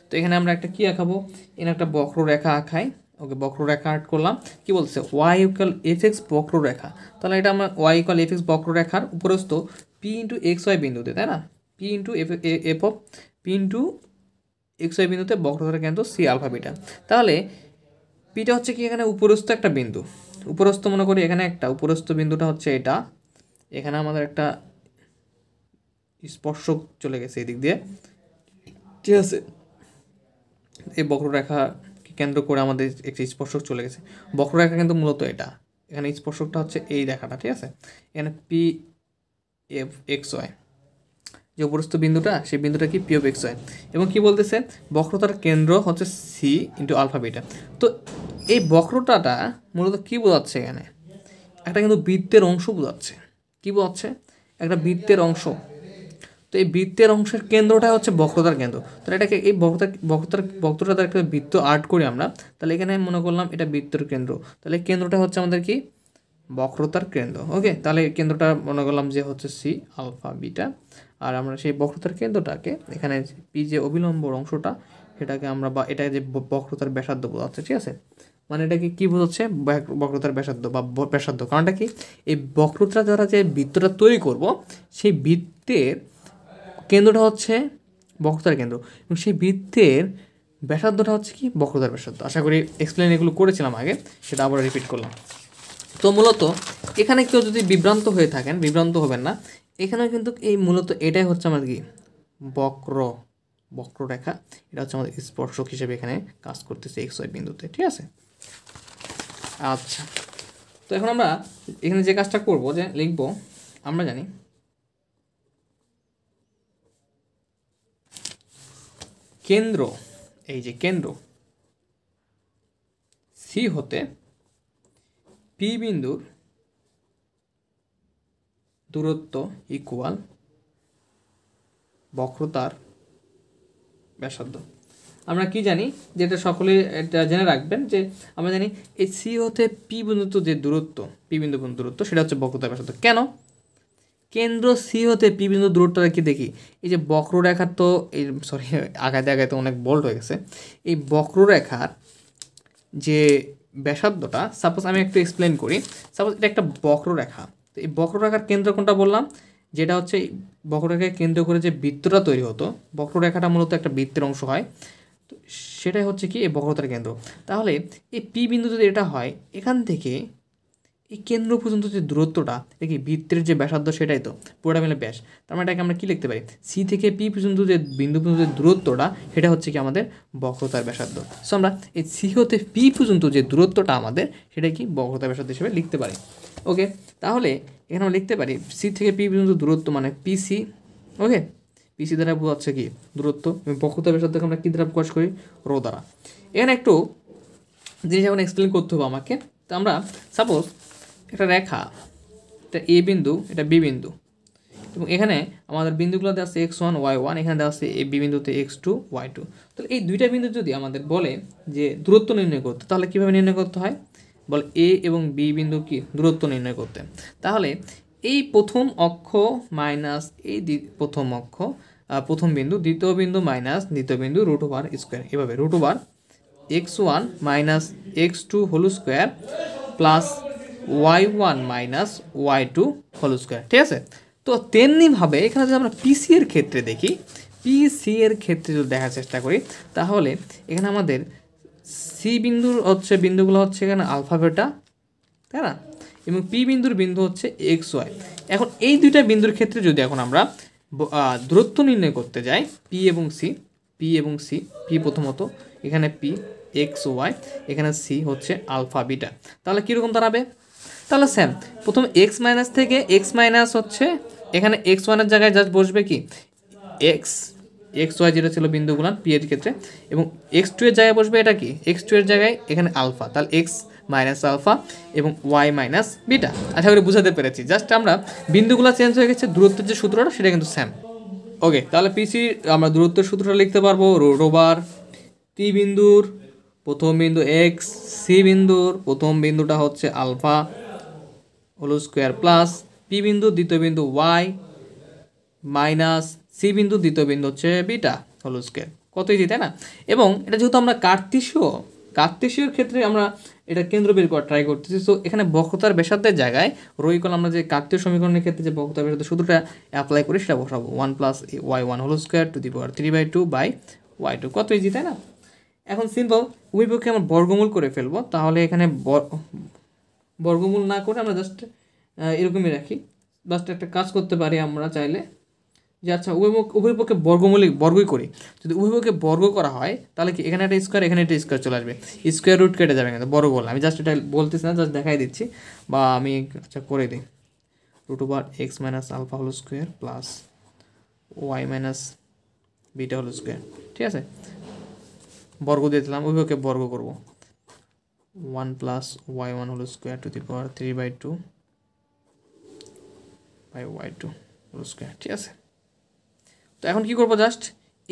তো এখানে আমরা একটা কী আঁকাবো, এখানে একটা বক্ররেখা আঁকাই। ওকে, বক্ররেখা আর্ট করলাম। কি বলছে, ওয়াই ইকুয়াল এফ(x) বক্ররেখা। তাহলে এটা আমরা ওয়াই ইকুয়াল এফ(x) বক্ররেখার উপরস্থ পি ইন্টু এক্স ওয়াই বিন্দুতে, তাই না, p into p into x y বিন্দুতে বক্রতার কেন্দ্র সি আলফা বিটা। তাহলে পিটা হচ্ছে কি, এখানে উপরস্থ একটা বিন্দু, উপরস্থ মনে করি এখানে একটা উপরস্থ বিন্দুটা হচ্ছে এটা। এখানে আমাদের একটা স্পর্শক চলে গেছে এদিক দিয়ে, ঠিক আছে। এই বক্ররেখাকে কেন্দ্র করে আমাদের একটি স্পর্শক চলে গেছে। বক্ররেখা কিন্তু মূলত এটা, এখানে স্পর্শকটা হচ্ছে এই রেখাটা, ঠিক আছে। এখানে পি এফ এক্স ওয়াই, যে উপরস্থ বিন্দুটা সেই বিন্দুটা কি পি অফ এক্স ওয়াই। এবং কি বলতেছে, বক্রতার কেন্দ্র হচ্ছে সি ইন্টু আলফা বিটা। তো এই বক্রতাটা মূলত কি বোঝাচ্ছে, এখানে একটা কিন্তু বৃত্তের অংশ বোঝাচ্ছে। কি বোঝাচ্ছে, একটা বৃত্তের অংশ। তো এই বৃত্তের অংশের কেন্দ্রটা হচ্ছে বক্রতার কেন্দ্র। তাহলে এটাকে এই বক্রতার একটা বৃত্ত আর্ট করি আমরা, তাহলে এখানে মনে করলাম এটা বৃত্তের কেন্দ্র। তাহলে কেন্দ্রটা হচ্ছে আমাদের কি, বক্রতার কেন্দ্র। ওকে, তাহলে এই কেন্দ্রটা মনে করলাম যে হচ্ছে সি আলফা বিটা। আর আমরা সেই বক্রতার কেন্দ্রটাকে এখানে পি যে অবিলম্ব অংশটা, সেটাকে আমরা বা এটা যে বক্রতার ব্যাসার্ধ বোঝাচ্ছে, ঠিক আছে, মানে এটাকে কী বোঝাচ্ছে, বক্রতার ব্যাসার্ধ বা ব্যাসার্ধ। কারণটা কি, এই বক্রতা দ্বারা যে বৃত্তটা তৈরি করব সেই বৃত্তের কেন্দ্রটা হচ্ছে বক্রতার কেন্দ্র, এবং সেই বৃত্তের ব্যাসার্ধটা হচ্ছে কি বক্রতার ব্যাসার্ধ। আশা করি এক্সপ্লেন এগুলো করেছিলাম আগে, সেটা আবার রিপিট করলাম। তো মূলত এখানে কেউ যদি বিভ্রান্ত হয়ে থাকেন, বিভ্রান্ত হবেন না, এখানে কিন্তু এই মূলত এটাই হচ্ছে আমাদের কি বক্ররেখা, এটা হচ্ছে আমাদের স্পর্শক হিসেবে এখানে কাজ করতেছে এক্স ওয়াই বিন্দুতে, ঠিক আছে। আচ্ছা, তো এখন আমরা এখানে যে কাজটা করব, যে লিখব, আমরা জানি কেন্দ্র, এই যে কেন্দ্র সি হতে পি বিন্দুর দূরত্ব ইকুয়াল বক্রতার ব্যাসার্ধ। আমরা কি জানি, যেটা সকলে এটা জেনে রাখবেন, যে আমরা জানি এই সি হতে পি বিন্দুতে যে দূরত্ব, পি বিন্দু পর্যন্ত দূরত্ব, সেটা হচ্ছে বক্রতার ব্যাসার্ধ। কেন, কেন্দ্র সি হতে পি বিন্দু দূরত্বটা কি দেখি, এই যে বক্ররেখার তো এই সরি আগাতে আগাতে অনেক বোল্ড হয়ে গেছে, এই বক্ররেখার যে ব্যাসার্ধটা, সাপোজ আমি একটু এক্সপ্লেন করি, সাপোজ এটা একটা বক্ররেখা, তো এই বক্ররেখার কেন্দ্র কোনটা বললাম, যেটা হচ্ছে বক্ররেখাকে কেন্দ্র করে যে বৃত্তটা তৈরি হতো, বক্ররেখাটা মূলত একটা বৃত্তের অংশ হয়, তো সেটাই হচ্ছে কি এই বক্রতার কেন্দ্র। তাহলে এই পি বিন্দু যদি এটা হয়, এখান থেকে এই কেন্দ্র পর্যন্ত যে দূরত্বটা, দেখি বৃত্তের যে ব্যাসার্ধ সেটাই তো পুরোটা মিলে ব্যাস, তার মানে এটাকে আমরা কী লিখতে পারি, সি থেকে পি পর্যন্ত যে বিন্দু পর্যন্ত যে দূরত্বটা, সেটা হচ্ছে কি আমাদের বক্রতার ব্যাসার্ধ। সো আমরা এই সি হতে পি পর্যন্ত যে দূরত্বটা আমাদের, সেটা কি বক্রতার ব্যাসার্ধ হিসেবে লিখতে পারি। ওকে, তাহলে এখানে আমরা লিখতে পারি সি থেকে পি পর্যন্ত দূরত্ব মানে পিসি। ওকে, পিসি দ্বারা বোঝাচ্ছে কি দূরত্ব, এবং বক্রতার ব্যাসার্ধকে আমরা কী দ্বারা প্রকাশ করি, রো দ্বারা। এখানে একটু জিনিস এখন এক্সপ্লেন করতে হবে আমাকে। তো আমরা সাপোজ একটা রেখা, এটা এ বিন্দু, এটা বি বিন্দু, এবং এখানে আমাদের বিন্দুগুলো দেওয়া আছে x1 y1, এখানে দেওয়া আছে এ বি বিন্দুতে x2 y2। তাহলে এই দুইটা বিন্দু যদি আমাদের বলে যে দূরত্ব নির্ণয় করতে, তাহলে কীভাবে নির্ণয় করতে হয়, বলে এ এবং বি বিন্দু কি দূরত্ব নির্ণয় করতে। তাহলে এই প্রথম অক্ষ মাইনাস এই প্রথম অক্ষ, প্রথম বিন্দু, দ্বিতীয় বিন্দু মাইনাস দ্বিতীয় বিন্দু, রুট ওভার স্কোয়ার, এভাবে root over x1 minus x2 whole square plus y1 minus y2 whole square, ঠিক আছে। তো তেমনিভাবে এখানে যদি আমরা পিসি এর ক্ষেত্রে দেখি, পিসি এর ক্ষেত্রে যদি দেখার চেষ্টা করি, তাহলে এখানে আমাদের সি বিন্দুর হচ্ছে বিন্দুগুলো হচ্ছে এখানে আলফা বেটা, তাই না, এবং পি বিন্দুর বিন্দু হচ্ছে এক্স ওয়াই। এখন এই দুইটা বিন্দুর ক্ষেত্রে যদি এখন আমরা দূরত্ব নির্ণয় করতে যাই, পি এবং সি, পি প্রথমত এখানে পি এক্স ওয়াই, এখানে সি হচ্ছে আলফা বিটা, তাহলে কীরকম দাঁড়াবে, তাহলে সেম প্রথম এক্স মাইনাস থেকে এক্স মাইনাস হচ্ছে এখানে এক্স ওয়ানের জায়গায় জাস্ট বসবে কি এক্স ওয়াই, যেটা ছিল বিন্দুগুলান পি এর ক্ষেত্রে, এবং এক্স টু এর জায়গায় বসবে এটা কি এক্স টু এর জায়গায় এখানে আলফা, তাহলে এক্স মাইনাস আলফা এবং ওয়াই মাইনাস বিটা। আশা করি বুঝাতে পেরেছি, জাস্ট আমরা বিন্দুগুলো চেঞ্জ হয়ে গেছে, দূরত্বের যে সূত্রটা সেটা কিন্তু সেম। ওকে, তাহলে পিসি আমরা দূরত্বের সূত্রটা লিখতে পারবো, রুট ওভার পি বিন্দুর প্রথম বিন্দু এক্স, সি বিন্দুর প্রথম বিন্দুটা হচ্ছে alpha whole square plus p বিন্দু দ্বিতীয় বিন্দু ওয়াই মাইনাস সি বিন্দু দ্বিতীয় বিন্দু হচ্ছে বিটা হোল স্কোয়ার, কত ইজি তাই না। এবং এটা যেহেতু আমরা কার্তেশীয় ক্ষেত্রে আমরা এটা কেন্দ্র বের করা ট্রাই করতেছি, সো এখানে বক্রতার ব্যাসার্ধের জায়গায় রইকল আমরা যে কার্তীয় সমীকরণের ক্ষেত্রে যে বক্রতার ব্যাসার্ধ সূত্রটা অ্যাপ্লাই করি সেটা বসাবো, 1 plus y1 whole square to the power 3/2 by y2, কত ইজি তাই না। এখন সিম্পল উভয়পক্ষে আমরা বর্গমূল করে ফেলবো, তাহলে এখানে বর্গমূল না করে আমরা জাস্ট এরকমই রাখি, জাস্ট একটা কাজ করতে পারি আমরা চাইলে যে আচ্ছা উভয়পক্ষে বর্গই করি। যদি উভয়পক্ষে বর্গ করা হয় তাহলে কি এখানে একটা স্কোয়ার এখানে একটা স্কোয়ার চলে আসবে, স্কোয়ার রুট কেটে যাবে, কিন্তু বর্গ বললাম, আমি জাস্ট এটা বলতেছি না, জাস্ট দেখাই দিচ্ছি, বা আমি আচ্ছা করে দিই, root over x minus alpha whole square plus Y minus beta whole square, ঠিক আছে, বর্গ দিয়ে দিলাম, উভয়কে বর্গ করবো, 1 plus y1 whole square to the power 3/2 by y2 whole square, ঠিক আছে। তো এখন কি করবো, জাস্ট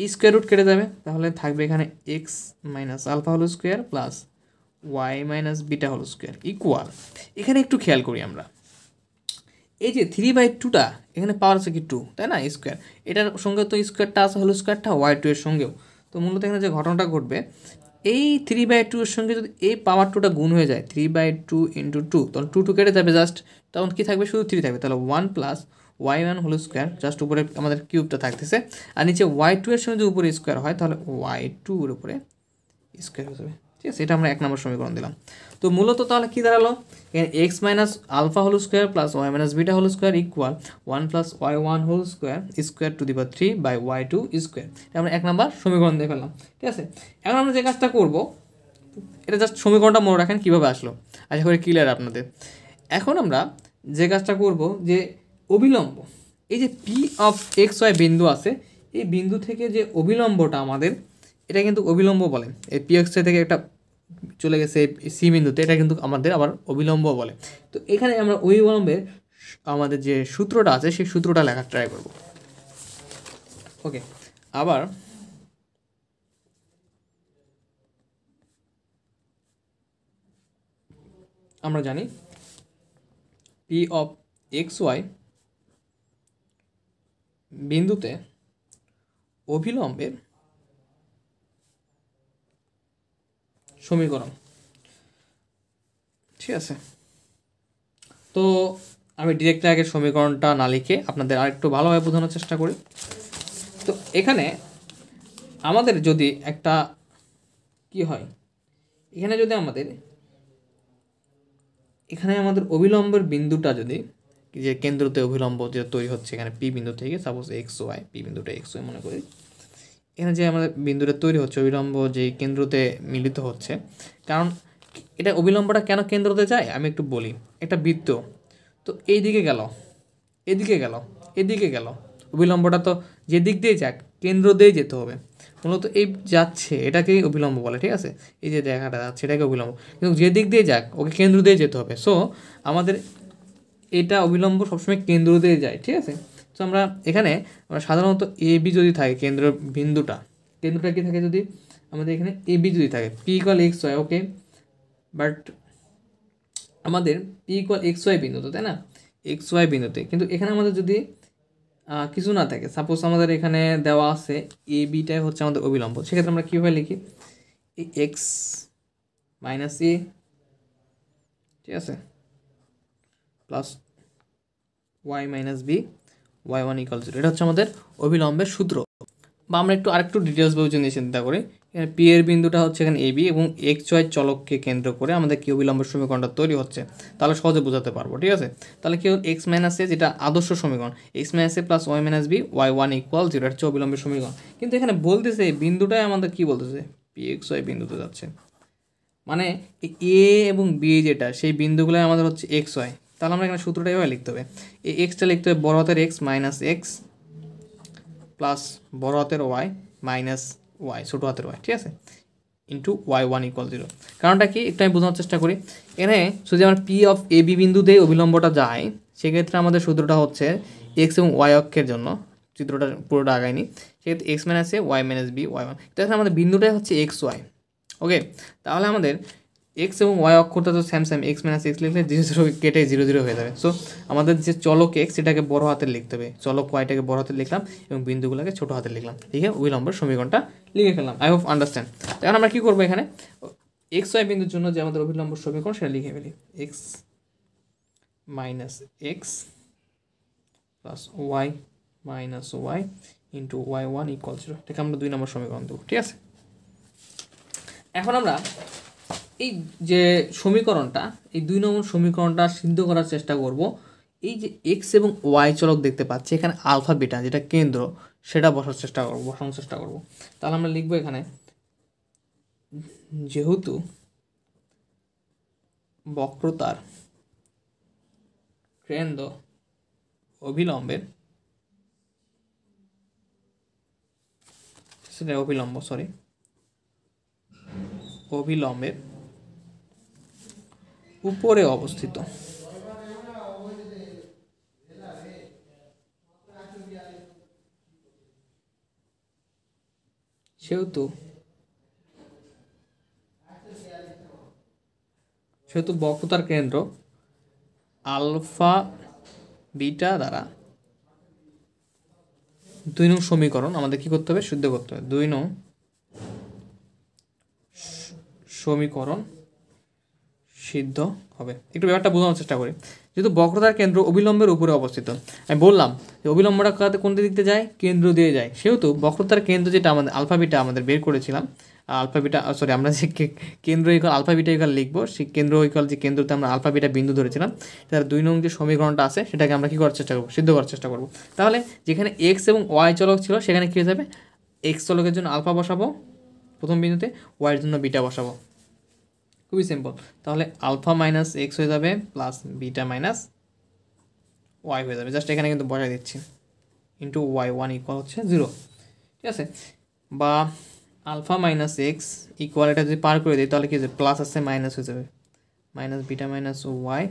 এই স্কোয়ার রুট কেটে যাবে, তাহলে থাকবে এখানে x minus alpha whole square plus Y minus beta whole square equal, এখানে একটু খেয়াল করি আমরা, এই যে 3/2টা এখানে পাওয়ার আছে কি 2, তাই না, স্কোয়ার, এটার সঙ্গে তো স্কোয়ারটা আছে হোল স্কোয়ারটা y2 এর সঙ্গেও, তো মূলত এখানে যে ঘটনাটা ঘটবে, এই 3/2 এর সঙ্গে যদি এই পাওয়ার 2টা গুণ হয়ে যায় 3/2 ইন্টু 2, তখন 2 কেটে যাবে জাস্ট, তখন কী থাকবে, শুধু 3 থাকবে। তাহলে 1 plus y1 whole square, just উপরে আমাদের কিউবটা থাকতেছে, আর নিচে y2 এর সঙ্গে যদি উপরে স্কোয়ার হয় তাহলে y2 এর উপরে স্কোয়ার হয়ে যাবে। ঠিক আছে, এটা আমরা 1 নম্বর সমীকরণ দিলাম। তো মূলত তাহলে কী দাঁড়ালো, এখানে x minus alpha whole square plus Y minus beta whole square equal 1 plus y1 whole square square to the power 3 by y2 square. এটা আমরা 1 নম্বর সমীকরণ দিয়ে ফেললাম। ঠিক আছে, এখন আমরা যে কাজটা করব, এটা জাস্ট সমীকরণটা মনে রাখেন কীভাবে আসলো, আশা করি ক্লিয়ার আপনাদের। এখন আমরা যে কাজটা করব, যে অবিলম্ব, এই যে পি অফ এক্স ওয়াই বিন্দু আছে, এই বিন্দু থেকে যে অবিলম্বটা আমাদের, এটা কিন্তু অবিলম্ব বলে। এই পি এক্স ওয়াই থেকে একটা চলে গেছে সি বিন্দুতে, এটা কিন্তু আমাদের আবার অবিলম্ব বলে। তো এখানে আমরা অবিলম্বের আমাদের যে সূত্রটা আছে সেই সূত্রটা লেখার ট্রাই করব। ওকে, আবার আমরা জানি পি অফ এক্স ওয়াই বিন্দুতে অভিলম্বের সমীকরণ। ঠিক আছে, তো আমি ডিরেক্ট আগে সমীকরণটা না লিখে আপনাদের আরেকটু ভালোভাবে বোঝানোর চেষ্টা করি। তো এখানে আমাদের যদি একটা কি হয়, এখানে যদি আমাদের অবিলম্বের বিন্দুটা যদি, যে কেন্দ্রতে অভিলম্ব যে তৈরি হচ্ছে এখানে পি বিন্দু থেকে, সাপোজ এক্স ওয়াই, পি বিন্দুটা এক্স ওয়াই মনে করি, এখানে যে আমাদের বিন্দুটা তৈরি হচ্ছে অবিলম্ব যে কেন্দ্রতে মিলিত হচ্ছে, কারণ এটা অবিলম্বটা কেন কেন্দ্রতে যায় আমি একটু বলি। একটা বৃত্ত, তো এই দিকে গেল, এদিকে গেল, এদিকে গেল, অবিলম্বটা তো যে দিক দিয়ে যাক কেন্দ্র দিয়েই যেতে হবে। মূলত এই যাচ্ছে এটাকেই অবিলম্ব বলে। ঠিক আছে, এই যে দেখাটা যাচ্ছে এটাকে অবিলম্ব, কিন্তু যে দিক দিয়ে যাক ওকে কেন্দ্র দিয়ে যেতে হবে। সো আমাদের এটা অবিলম্ব সবসময় কেন্দ্র দিয়ে যায়। ঠিক আছে, তো আমরা সাধারণত এ বি যদি থাকে কেন্দ্র বিন্দুটা কি থাকে, যদি আমাদের এখানে এ বি যদি থাকে, P equal x y, okay, but আমাদের পি ইকুয়াল এক্স ওয়াই বিন্দুতে, তাই না, এক্স ওয়াই বিন্দুতে, কিন্তু এখানে আমাদের যদি কিছু না থাকে, সাপোজ আমাদের এখানে দেওয়া আছে এ বিটাই হচ্ছে আমাদের অবিলম্ব, সেক্ষেত্রে আমরা কীভাবে লিখি, এক্স মাইনাস এ, ঠিক আছে, plus Y minus B, y1 = 0, এটা হচ্ছে আমাদের অবিলম্বের সূত্র। বা আমরা আরেকটু ডিটেলস ভাবে নিয়ে চিন্তা করি, এখানে পি এর বিন্দুটা হচ্ছে এখানে এ বি এবং এক্স ওয়াই চলককে কেন্দ্র করে আমাদের কি অবিলম্বের সমীকরণটা তৈরি হচ্ছে, তাহলে সহজে বোঝাতে পারবো। ঠিক আছে, তাহলে কি হল, এক্স মাইনাস এ, যেটা আদর্শ সমীকরণ, X minus A plus Y minus B y1 = 0, এটা হচ্ছে অবিলম্বের সমীকরণ। কিন্তু এখানে বলতেছে এই বিন্দুটাই আমাদের কি বলতেছে, পি এক্স ওয়াই বিন্দুতে যাচ্ছে, মানে এ এবং বি যেটা সেই বিন্দুগুলো আমাদের হচ্ছে এক্স ওয়াই। তাহলে আমরা এখানে সূত্রটা এভাবে লিখতে হবে, এই এক্সটা লিখতে হবে বড় হাতের এক্স মাইনাস এক্স প্লাস বড় হাতের ওয়াই মাইনাস ওয়াই ছোটো হাতের ওয়াই, ঠিক আছে, ইন্টু y1 = 0। কারণটা কি একটু আমি বোঝানোর চেষ্টা করি। এখানে যদি আমার পি অফ এ বি বিন্দুতে অবিলম্বটা যায়, সেক্ষেত্রে আমাদের সূত্রটা হচ্ছে এক্স এবং ওয়াই অক্ষের জন্য, চিত্রটা পুরোটা আগায়নি, সেক্ষেত্রে x minus A Y minus B y1, তাহলে আমাদের বিন্দুটাই হচ্ছে এক্স ওয়াই। ওকে, তাহলে আমাদের এক্স এবং ওয়াই অক্ষরটা তো সেম, এক্স মাইনাস এক্স লিখলে 0 0 কেটে 0 0 হয়ে যাবে। সো আমাদের যে চলক এক্স সেটাকে বড় হাতের লিখতে হবে, চলক ওয়াইটাকে বড় হাতের লিখলাম এবং বিন্দুগুলোকে ছোটো হাতে লিখলাম, ঠিক আছে, অবিলম্বের সমীকরণটা লিখে ফেললাম। I hope understand. এখন আমরা কী করবো, এখানে এক্স ওয়াই বিন্দুর জন্য যে আমাদের অবিলম্ব সমীকরণ সেটা লিখে ফেলি, x minus x plus Y minus y into y1 = 0, এটাকে আমরা 2 নম্বর সমীকরণ দেবো। ঠিক আছে, এখন আমরা এই যে সমীকরণটা, এই 2 নম্বর সমীকরণটা সিদ্ধ করার চেষ্টা করব। এই যে এক্স এবং ওয়াই চলক দেখতে পাচ্ছি, এখানে আলফা বিটা যেটা কেন্দ্র সেটা বসানোর চেষ্টা করব। তাহলে আমরা লিখবো এখানে, যেহেতু বক্রতার কেন্দ্র অবিলম্বের অবিলম্বের উপরে অবস্থিত, সেহেতু বক্রতার কেন্দ্র আলফা বিটা দ্বারা 2 নং সমীকরণ আমাদের কি করতে হবে, শুদ্ধ করতে হবে। 2 নং সমীকরণ সিদ্ধ হবে। একটু ব্যাপারটা বোঝানোর চেষ্টা করি। যেহেতু বক্রতার কেন্দ্র অবিলম্বের উপরে অবস্থিত, আমি বললাম যে অবিলম্বটা কোন দিকে যায়, কেন্দ্র দিয়ে যায়, সেহেতু বক্রতার কেন্দ্র যেটা আমাদের আলফা বিটা আমাদের বের করেছিলাম, আলফা বিটা সরি আমরা যে কেন্দ্র ইকাল আলফা বিটা ইকাল লিখবো, সেই কেন্দ্র ইকাল যে কেন্দ্রতে আমরা আলফা বিটা বিন্দু ধরেছিলাম, তার 2 নং যে সমীকরণটা আছে সেটাকে আমরা কী করার চেষ্টা করবো, সিদ্ধ করার চেষ্টা করবো। তাহলে যেখানে এক্স এবং ওয়াই চলক ছিল সেখানে কী হয়ে যাবে, এক্স চলকের জন্য আলফা বসাবো প্রথম বিন্দুতে, ওয়াইয়ের জন্য বিটা বসাবো, খুবই সিম্পল। তাহলে আলফা মাইনাস এক্স হয়ে যাবে প্লাস বিটা মাইনাস ওয়াই হয়ে যাবে। জাস্ট এখানে কিন্তু বসাই দিচ্ছি, ইন্টু ওয়াই ওয়ান ইকুয়াল হচ্ছে 0, ঠিক আছে। বা আলফা মাইনাস এক্স ইকুয়াল এটা যদি পার করে দিই তাহলে কী হবে, প্লাস আছে মাইনাস হয়ে যাবে, minus beta minus y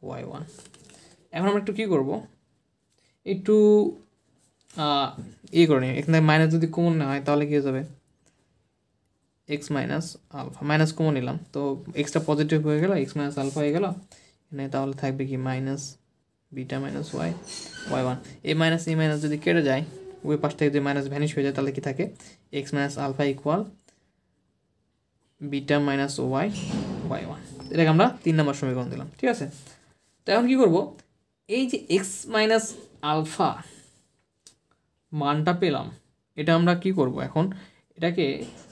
y one. এখন আমরা একটু কী করবো, একটু করে নিই, এখানে মাইনাস যদি কমন না হয় তাহলে কী হয়ে যাবে, x minus alpha, minus common নিলাম তো এক্সটা পজিটিভ হয়ে গেল, এক্স মাইনাস আলফা হয়ে গেল, এখানে তাহলে থাকবে কি minus beta minus y y one. এই মাইনাস যদি কেটে যায়, ওই পাশ থেকে যদি মাইনাস ভ্যানিশ হয়ে যায় তাহলে কি থাকে, x minus alpha equal beta minus y y one. এটাকে আমরা 3 নম্বর সমীকরণ দিলাম, ঠিক আছে। তো এখন কী করবো, এই যে এক্স মাইনাস আলফা মানটা পেলাম, এটা আমরা কি করব এখন, এটাকে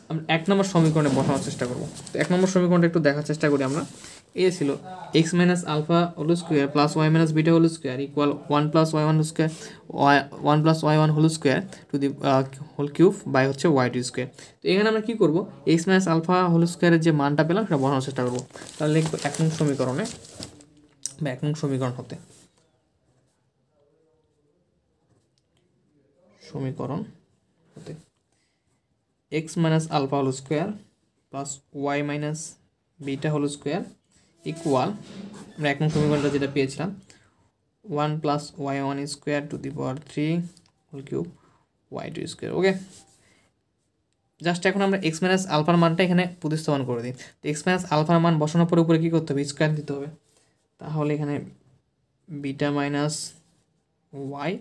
আমরা 1 নম্বর সমীকরণে বসানোর চেষ্টা করব। তো 1 নম্বর সমীকরণটা একটু দেখার চেষ্টা করি আমরা। এই ছিল x minus alpha whole square plus Y minus beta whole square equal 1 plus Y one square 1 plus Y one whole square to the whole cube by হচ্ছে ওয়াই টু স্কোয়ার। তো এখানে আমরা কী করবো, এক্স মাইনাস আলফা হোল স্কোয়ারের যে মানটা পেলাম সেটা বসানোর চেষ্টা করবো। তাহলে লিখবো 1 নং সমীকরণে বা 1 নং সমীকরণ হতে x minus alpha whole square plus Y minus beta whole square equal, আমরা 1 নং সমীকরণটা যেটা পেয়েছিলাম 1 plus Y one square to the power 3 whole cube y two square. Okay, just এখন আমরা এক্স মাইনাস আলফার মানটা এখানে প্রতিস্থাপন করে দিই। তো এক্স মাইনাস আলফার মান বসানোর পরে উপরে কী করতে হবে, স্কোয়ার দিতে হবে। তাহলে এখানে beta minus y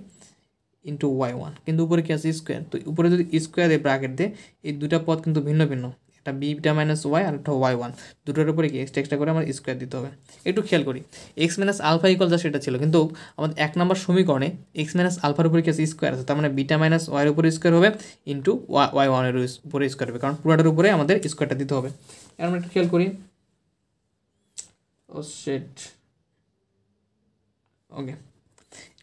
into y one, কিন্তু উপরে কি আছে স্কোয়ার, তো উপরে যদি স্কোয়ার দিয়ে ব্র্যাকেট দিয়ে, এই দুটা পদ কিন্তু ভিন্ন ভিন্ন, একটা বিটা মাইনাস ওয়াই আর একটা ওয়াই ওয়ান, দুটোর উপরে কি এক্সট্রা করে আমার স্কোয়ার দিতে হবে। একটু খেয়াল করি, এক্স মাইনাস আলফা ইকুয়াল যা সেটা ছিল, কিন্তু আমাদের 1 নম্বর সমীকরণে এক্স মাইনাস আলফার উপরে কি আছে স্কোয়ার আছে, তার মানে বিটা মাইনাস ওয়াইয়ের উপরে স্কোয়ার হবে ইন্টু ওয়াই ওয়ানের উপরে স্কোয়ার হবে, কারণ পুরাটার উপরে আমাদের স্কোয়ারটা দিতে হবে। এখন আমরা একটু খেয়াল করি, ও সেট ওকে,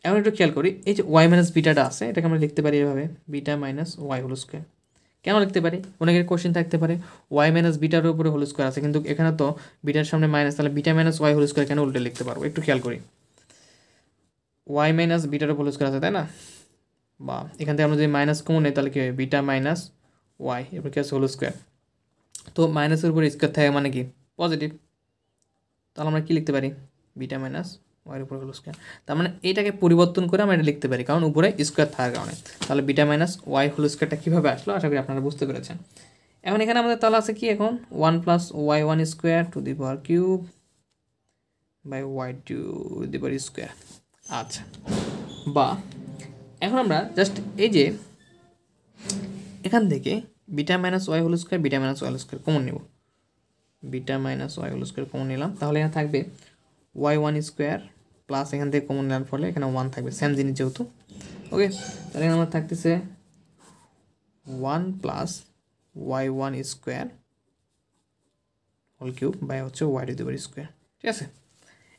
এখন একটু খেয়াল করি, এই যে ওয়াই মাইনাস বিটাটা আছে এটাকে আমরা লিখতে পারি এভাবে, beta minus Y whole square. কেন লিখতে পারি, অনেকের কোশ্চেন থাকতে পারে ওয়াই মাইনাস বিটার উপরে হোল স্কোয়ার আছে, কিন্তু এখানে তো বিটার সামনে মাইনাস, তাহলে beta minus Y whole square কেন উল্টে লিখতে পারবো। একটু খেয়াল করি, ওয়াই মাইনাস বিটার হোল স্কোয়ার আছে তাই না, বা এখান থেকে আমরা যদি মাইনাস কমন নেই তাহলে কী হবে, বিটা মাইনাস ওয়াই এরপর কি আছে হোল স্কোয়ার। তো মাইনাসের উপরে স্কোয়ার থাকে মানে কি পজিটিভ, তাহলে আমরা কী লিখতে পারি, বিটা মাইনাস ওয়াইয়ের উপরে হোল স্কোয়ার। তার মানে এটাকে পরিবর্তন করে আমরা এটা লিখতে পারি, কারণ উপরে স্কোয়ার থাকার কারণে। তাহলে বিটা মাইনাস ওয়াই হোল স্কোয়ারটা কীভাবে আসলো আশা করি আপনারা বুঝতে পেরেছেন। এখন এখানে আমাদের তাহলে আছে কি, এখন 1 plus Y one square to the power cube by Y two the power square. আচ্ছা, বা এখন আমরা জাস্ট এই যে এখান থেকে beta minus Y whole square beta minus Y whole square common নেব, beta minus Y whole square common নিলাম, তাহলে এখানে থাকবে ওয়াই ওয়ান স্কোয়ার প্লাস এখান থেকে কমন নেওয়ার ফলে এখানে 1 থাকবে, সেম জিনিস যেহেতু। ওকে, তাহলে এখানে আমার থাকতেছে 1 plus Y one square whole cube by হচ্ছে Y two the power square, ঠিক আছে।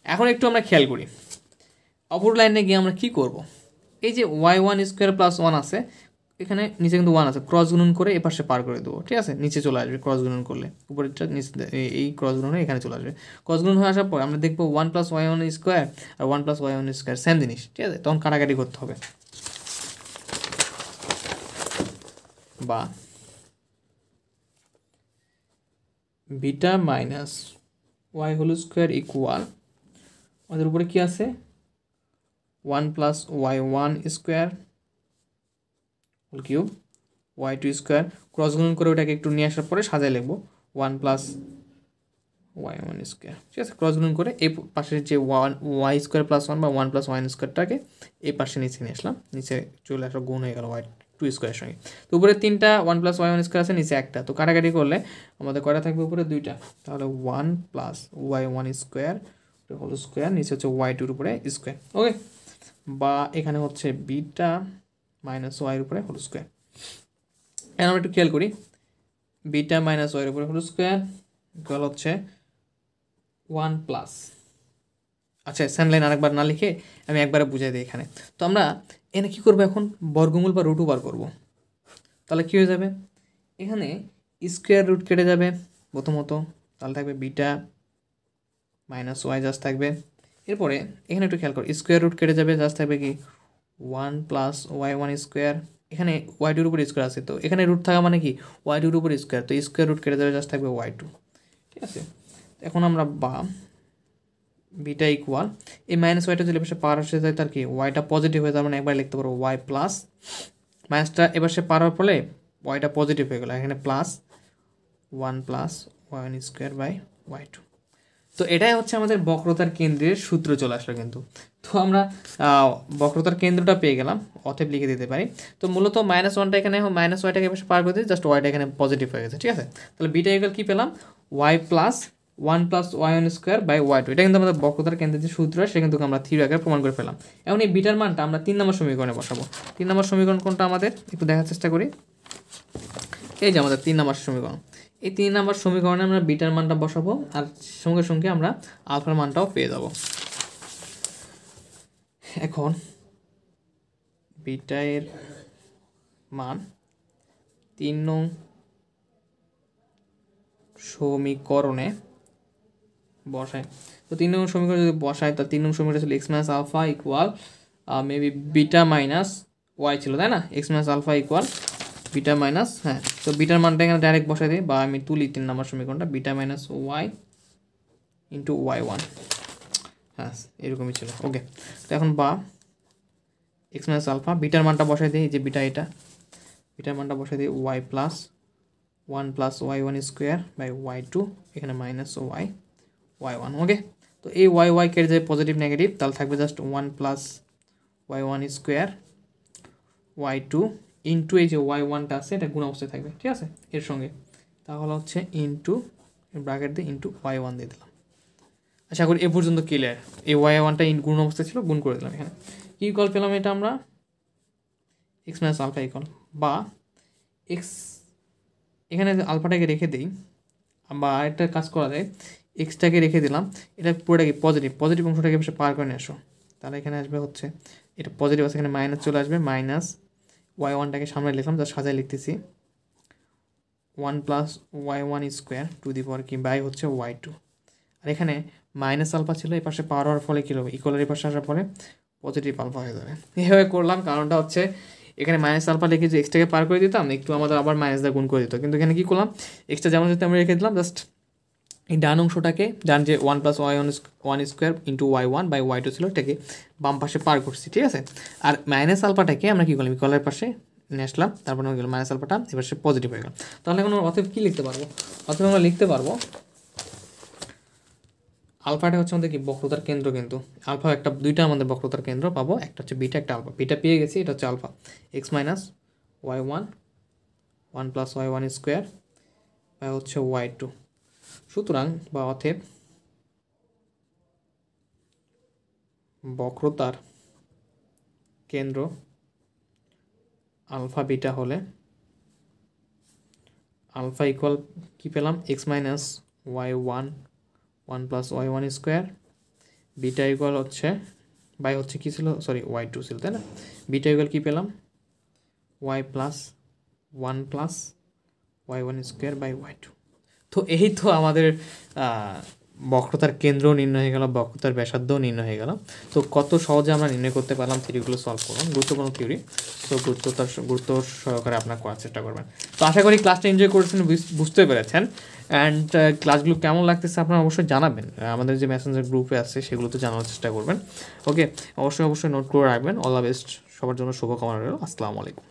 এখন একটু আমরা খেয়াল করি, অপর লাইনে গিয়ে আমরা কী করব, এই যে ওয়াই ওয়ান স্কোয়ার প্লাস 1 আছে, এখানে নিচে কিন্তু 1 আছে, ক্রস গুণন করে এ পাশে পার করে দেবো, ঠিক আছে, নিচে চলে আসবে ক্রস গুণন করলে, উপরেরটা নিচে এই ক্রস গুণন হয়ে এখানে চলে আসবে। ক্রস গুণন হয়ে আসার পর আমরা দেখবো 1 প্লাস ওয়াই ওয়ান স্কোয়ার আর 1 plus Y one square same জিনিস, ঠিক আছে, তখন কাটাকাটি করতে হবে। বা beta minus Y whole square equal, আমাদের উপরে কী আছে 1 plus Y one square whole cube y two square, cross গুণন করে ওটাকে একটু নিয়ে আসার পরে সাজায় লিখবো 1 প্লাস ওয়াই ওয়ান স্কোয়ার, ঠিক আছে। ক্রস গুণন করে এই পাশের যে ওয়াই স্কোয়ার প্লাস 1 বা 1 প্লাস ওয়াই স্কোয়ারটাকে এই পাশে নিচে নিয়ে আসলাম, নিচে চলে আসা গুণ হয়ে গেল ওয়াই টু স্কোয়ারের সঙ্গে। তো উপরে 3টা 1 + y1 স্কোয়ার আছে, নিচে একটা, তো কাটাকাটি করলে আমাদের কয়টা থাকবে উপরে 2টা, তাহলে 1 + y1 স্কোয়ার হোল স্কোয়ার, নিচে হচ্ছে y2 এর উপরে স্কোয়ার। ওকে, বা এখানে হচ্ছে বিটা মাইনাস ওয়াইয়ের উপরে হোল স্কোয়ার। এখন আমরা একটু খেয়াল করি, বিটা মাইনাস ওয়াইয়ের উপরে হোল স্কোয়ার ইকুয়াল হচ্ছে 1+, আচ্ছা সেম লাইন আরেকবার না লিখে আমি একবারে বুঝাই দিই এখানে। তো আমরা এখানে কী করবো, এখন বর্গমূল বা রুটও বার করবো। তাহলে কী হয়ে যাবে, এখানে স্কোয়ার রুট কেটে যাবে প্রথমত, তাহলে থাকবে বিটা মাইনাস ওয়াই জাস্ট থাকবে। এরপরে এখানে একটু খেয়াল করো, স্কোয়ার রুট কেটে যাবে, জাস্ট থাকবে কি 1 + y1 স্কোয়ার, এখানে y2 এর উপর স্কোয়ার আছে, তো এখানে রুট থাকা মানে কি y2 এর উপর স্কোয়ার, তো স্কোয়ার রুট কেটে যাবে, জাস্ট থাকবে y2। ঠিক আছে, এখন আমরা বা বিটা ইকুয়াল এই মাইনাস ওয়াইটা যদি এবার পাওয়ার আসে যায়, তার কি ওয়াইটা পজিটিভ হয়ে যাবে, মানে একবার লিখতে পারবো ওয়াই প্লাস মাইনাসটা এবার সে পাওয়ার ফলে ওয়াইটা পজিটিভ হয়ে গেলো, এখানে plus 1 + y1 square by y2। তো এটাই হচ্ছে আমাদের বক্রতার কেন্দ্রের সূত্র চলে আসলো কিন্তু। তো আমরা বক্রতার কেন্দ্রটা পেয়ে গেলাম, অতএব লিখে দিতে পারি। তো মূলত -1টা এখানে মাইনাস ওয়াইটাকে এবার পার করে দিই, জাস্ট ওয়াইটা এখানে পজিটিভ হয়ে গেছে। ঠিক আছে, তাহলে বিটা ইকুয়াল কী পেলাম, y + 1 + y1 square by y2। এটা কিন্তু আমাদের বক্রতার কেন্দ্রের যে সূত্র সেটা কিন্তু আমরা থিওরি আকারে প্রমাণ করে ফেলাম। এখন এই বিটার মানটা আমরা 3 নম্বর সমীকরণে বসাবো। 3 নম্বর সমীকরণ কোনটা আমাদের একটু দেখার চেষ্টা করি। এই যে আমাদের 3 নম্বর সমীকরণ, এই 3 নম্বর সমীকরণে আমরা বিটার মানটা বসাবো, আর সঙ্গে সঙ্গে আমরা আলফার মানটাও পেয়ে যাব। এখন বিটা এর মান 3 নং সমীকরণে বসায়। তো 3 নং সমীকরণে যদি বসায়, তাহলে 3 নং সমীকরণ ছিল x - alpha equal maybe beta minus y ছিল, তাই না? x - alpha equal beta minus, হ্যাঁ, তো বিটার মানটা এখানে ডাইরেক্ট বসাই দিই, বা আমি তুলি 3 নম্বর সমীকরণটা, beta minus y into y1, হ্যাঁ এরকমই ছিল। ওকে, তো এখন বা x - আলফা বিটার মানটা বসাই দিই, যে বিটা এটা, বিটার মানটা বসাই দিই y + 1 + y1 square by y2, এখানে মাইনাস ওয়াই y1। ওকে, তো এই y কেটে যায় পজিটিভ নেগেটিভ, তাহলে থাকবে just 1 + y1 square y2 into এই যে y1টা আছে এটা গুণ অবস্থায় থাকবে। ঠিক আছে, এর সঙ্গে তাহলে হচ্ছে ইন্টু ব্র্যাকেট দিয়ে ইন্টু y1 দিয়ে দিলাম। আশা করি এ পর্যন্ত ক্লিয়ার। এই y1টা গুণ অবস্থায় ছিল, গুণ করে দিলাম। এখানে কি ইকুয়াল পেলাম, এটা আমরা x - আলফা ইকুয়াল, বা x এখানে আলফাটাকে রেখে দিই, বা একটা কাজ করা যায়, এক্সটাকে রেখে দিলাম, এটা পুরোটা কি পজিটিভ অংশটাকে এসে পার করে নিয়ে আসো, তাহলে এখানে আসবে হচ্ছে এটা পজিটিভ আছে, এখানে মাইনাস চলে আসবে, মাইনাস y1টাকে সামনে লিখলাম, যা সাজায় লিখতেছি 1 + y1 স্কোয়ার টু দি পাওয়ার কি বাই হচ্ছে y2, আর এখানে মাইনাস আলফা ছিল, এই পাশে পাওয়ার হওয়ার ফলে কী হবে, ইকুয়ালের পাশে আসার পরে পজিটিভ আলফা হয়ে যাবে। এইভাবে করলাম, কারণটা হচ্ছে এখানে মাইনাস আলফা লিখে যে এক্সটাকে পার করে দিতাম, একটু আমাদের আবার মাইনাস দিয়ে গুণ করে দিত, কিন্তু এখানে কী করলাম, এক্সটা যেমন যেতে আমরা রেখে দিলাম, জাস্ট এই ডান অংশটাকে, ডান যে 1 + y1 square into y1 by y2 ছিল, এটাকে বাম পাশে পার করছি। ঠিক আছে, আর মাইনাস আলফাটাকে আমরা কী করলাম, ইকুয়ালের পাশে নিয়ে আসলাম, তারপরে গেল মাইনাস আলফাটা এবার সে পজিটিভ হয়ে গেল। তাহলে এখন অতএব কী লিখতে পারবো, অতএব আমরা লিখতে পারবো আলফাটা হচ্ছে আমাদের কি বক্রতার কেন্দ্র, কিন্তু আলফা দুইটা আমাদের বক্রতার কেন্দ্র পাবো, একটা হচ্ছে বিটা, একটা আলফা। বিটা পেয়ে গেছি, এটা হচ্ছে alpha, x - y1 1 + y1 square বা হচ্ছে y2। সুতরাং বা অতএব বক্রতার কেন্দ্র আলফা বিটা হলে আলফা ইকুয়াল কী পেলাম, x - y1 1 + y1 square, beta equal হচ্ছে বাই হচ্ছে কী ছিল, সরি y2 ছিল, তাই না? বিটা ইকুয়াল কী পেলাম, y + 1 + y1 square by y2। তো এই তো আমাদের বক্রতার কেন্দ্র নির্ণয় হয়ে গেল, বক্রতার ব্যাসার্ধও নির্ণয় হয়ে গেল। তো কত সহজে আমরা নির্ণয় করতে পারলাম, থিওরিগুলো সলভ করুন, গুরুত্বপূর্ণ থিওরি, তো গুরুত্ব সহকারে আপনার করার চেষ্টা করবেন। তো আশা করি ক্লাসটা এনজয় করেছেন, বুঝতে পেরেছেন। অ্যান্ড ক্লাসগুলো কেমন লাগতেছে আপনারা অবশ্যই জানাবেন, আমাদের যে মেসেঞ্জার গ্রুপে আছে সেগুলোতে জানার চেষ্টা করবেন। ওকে, অবশ্যই নোট করে রাখবেন। অল দ্য বেস্ট, সবার জন্য শুভকামনা রইল। আসসালামু আলাইকুম।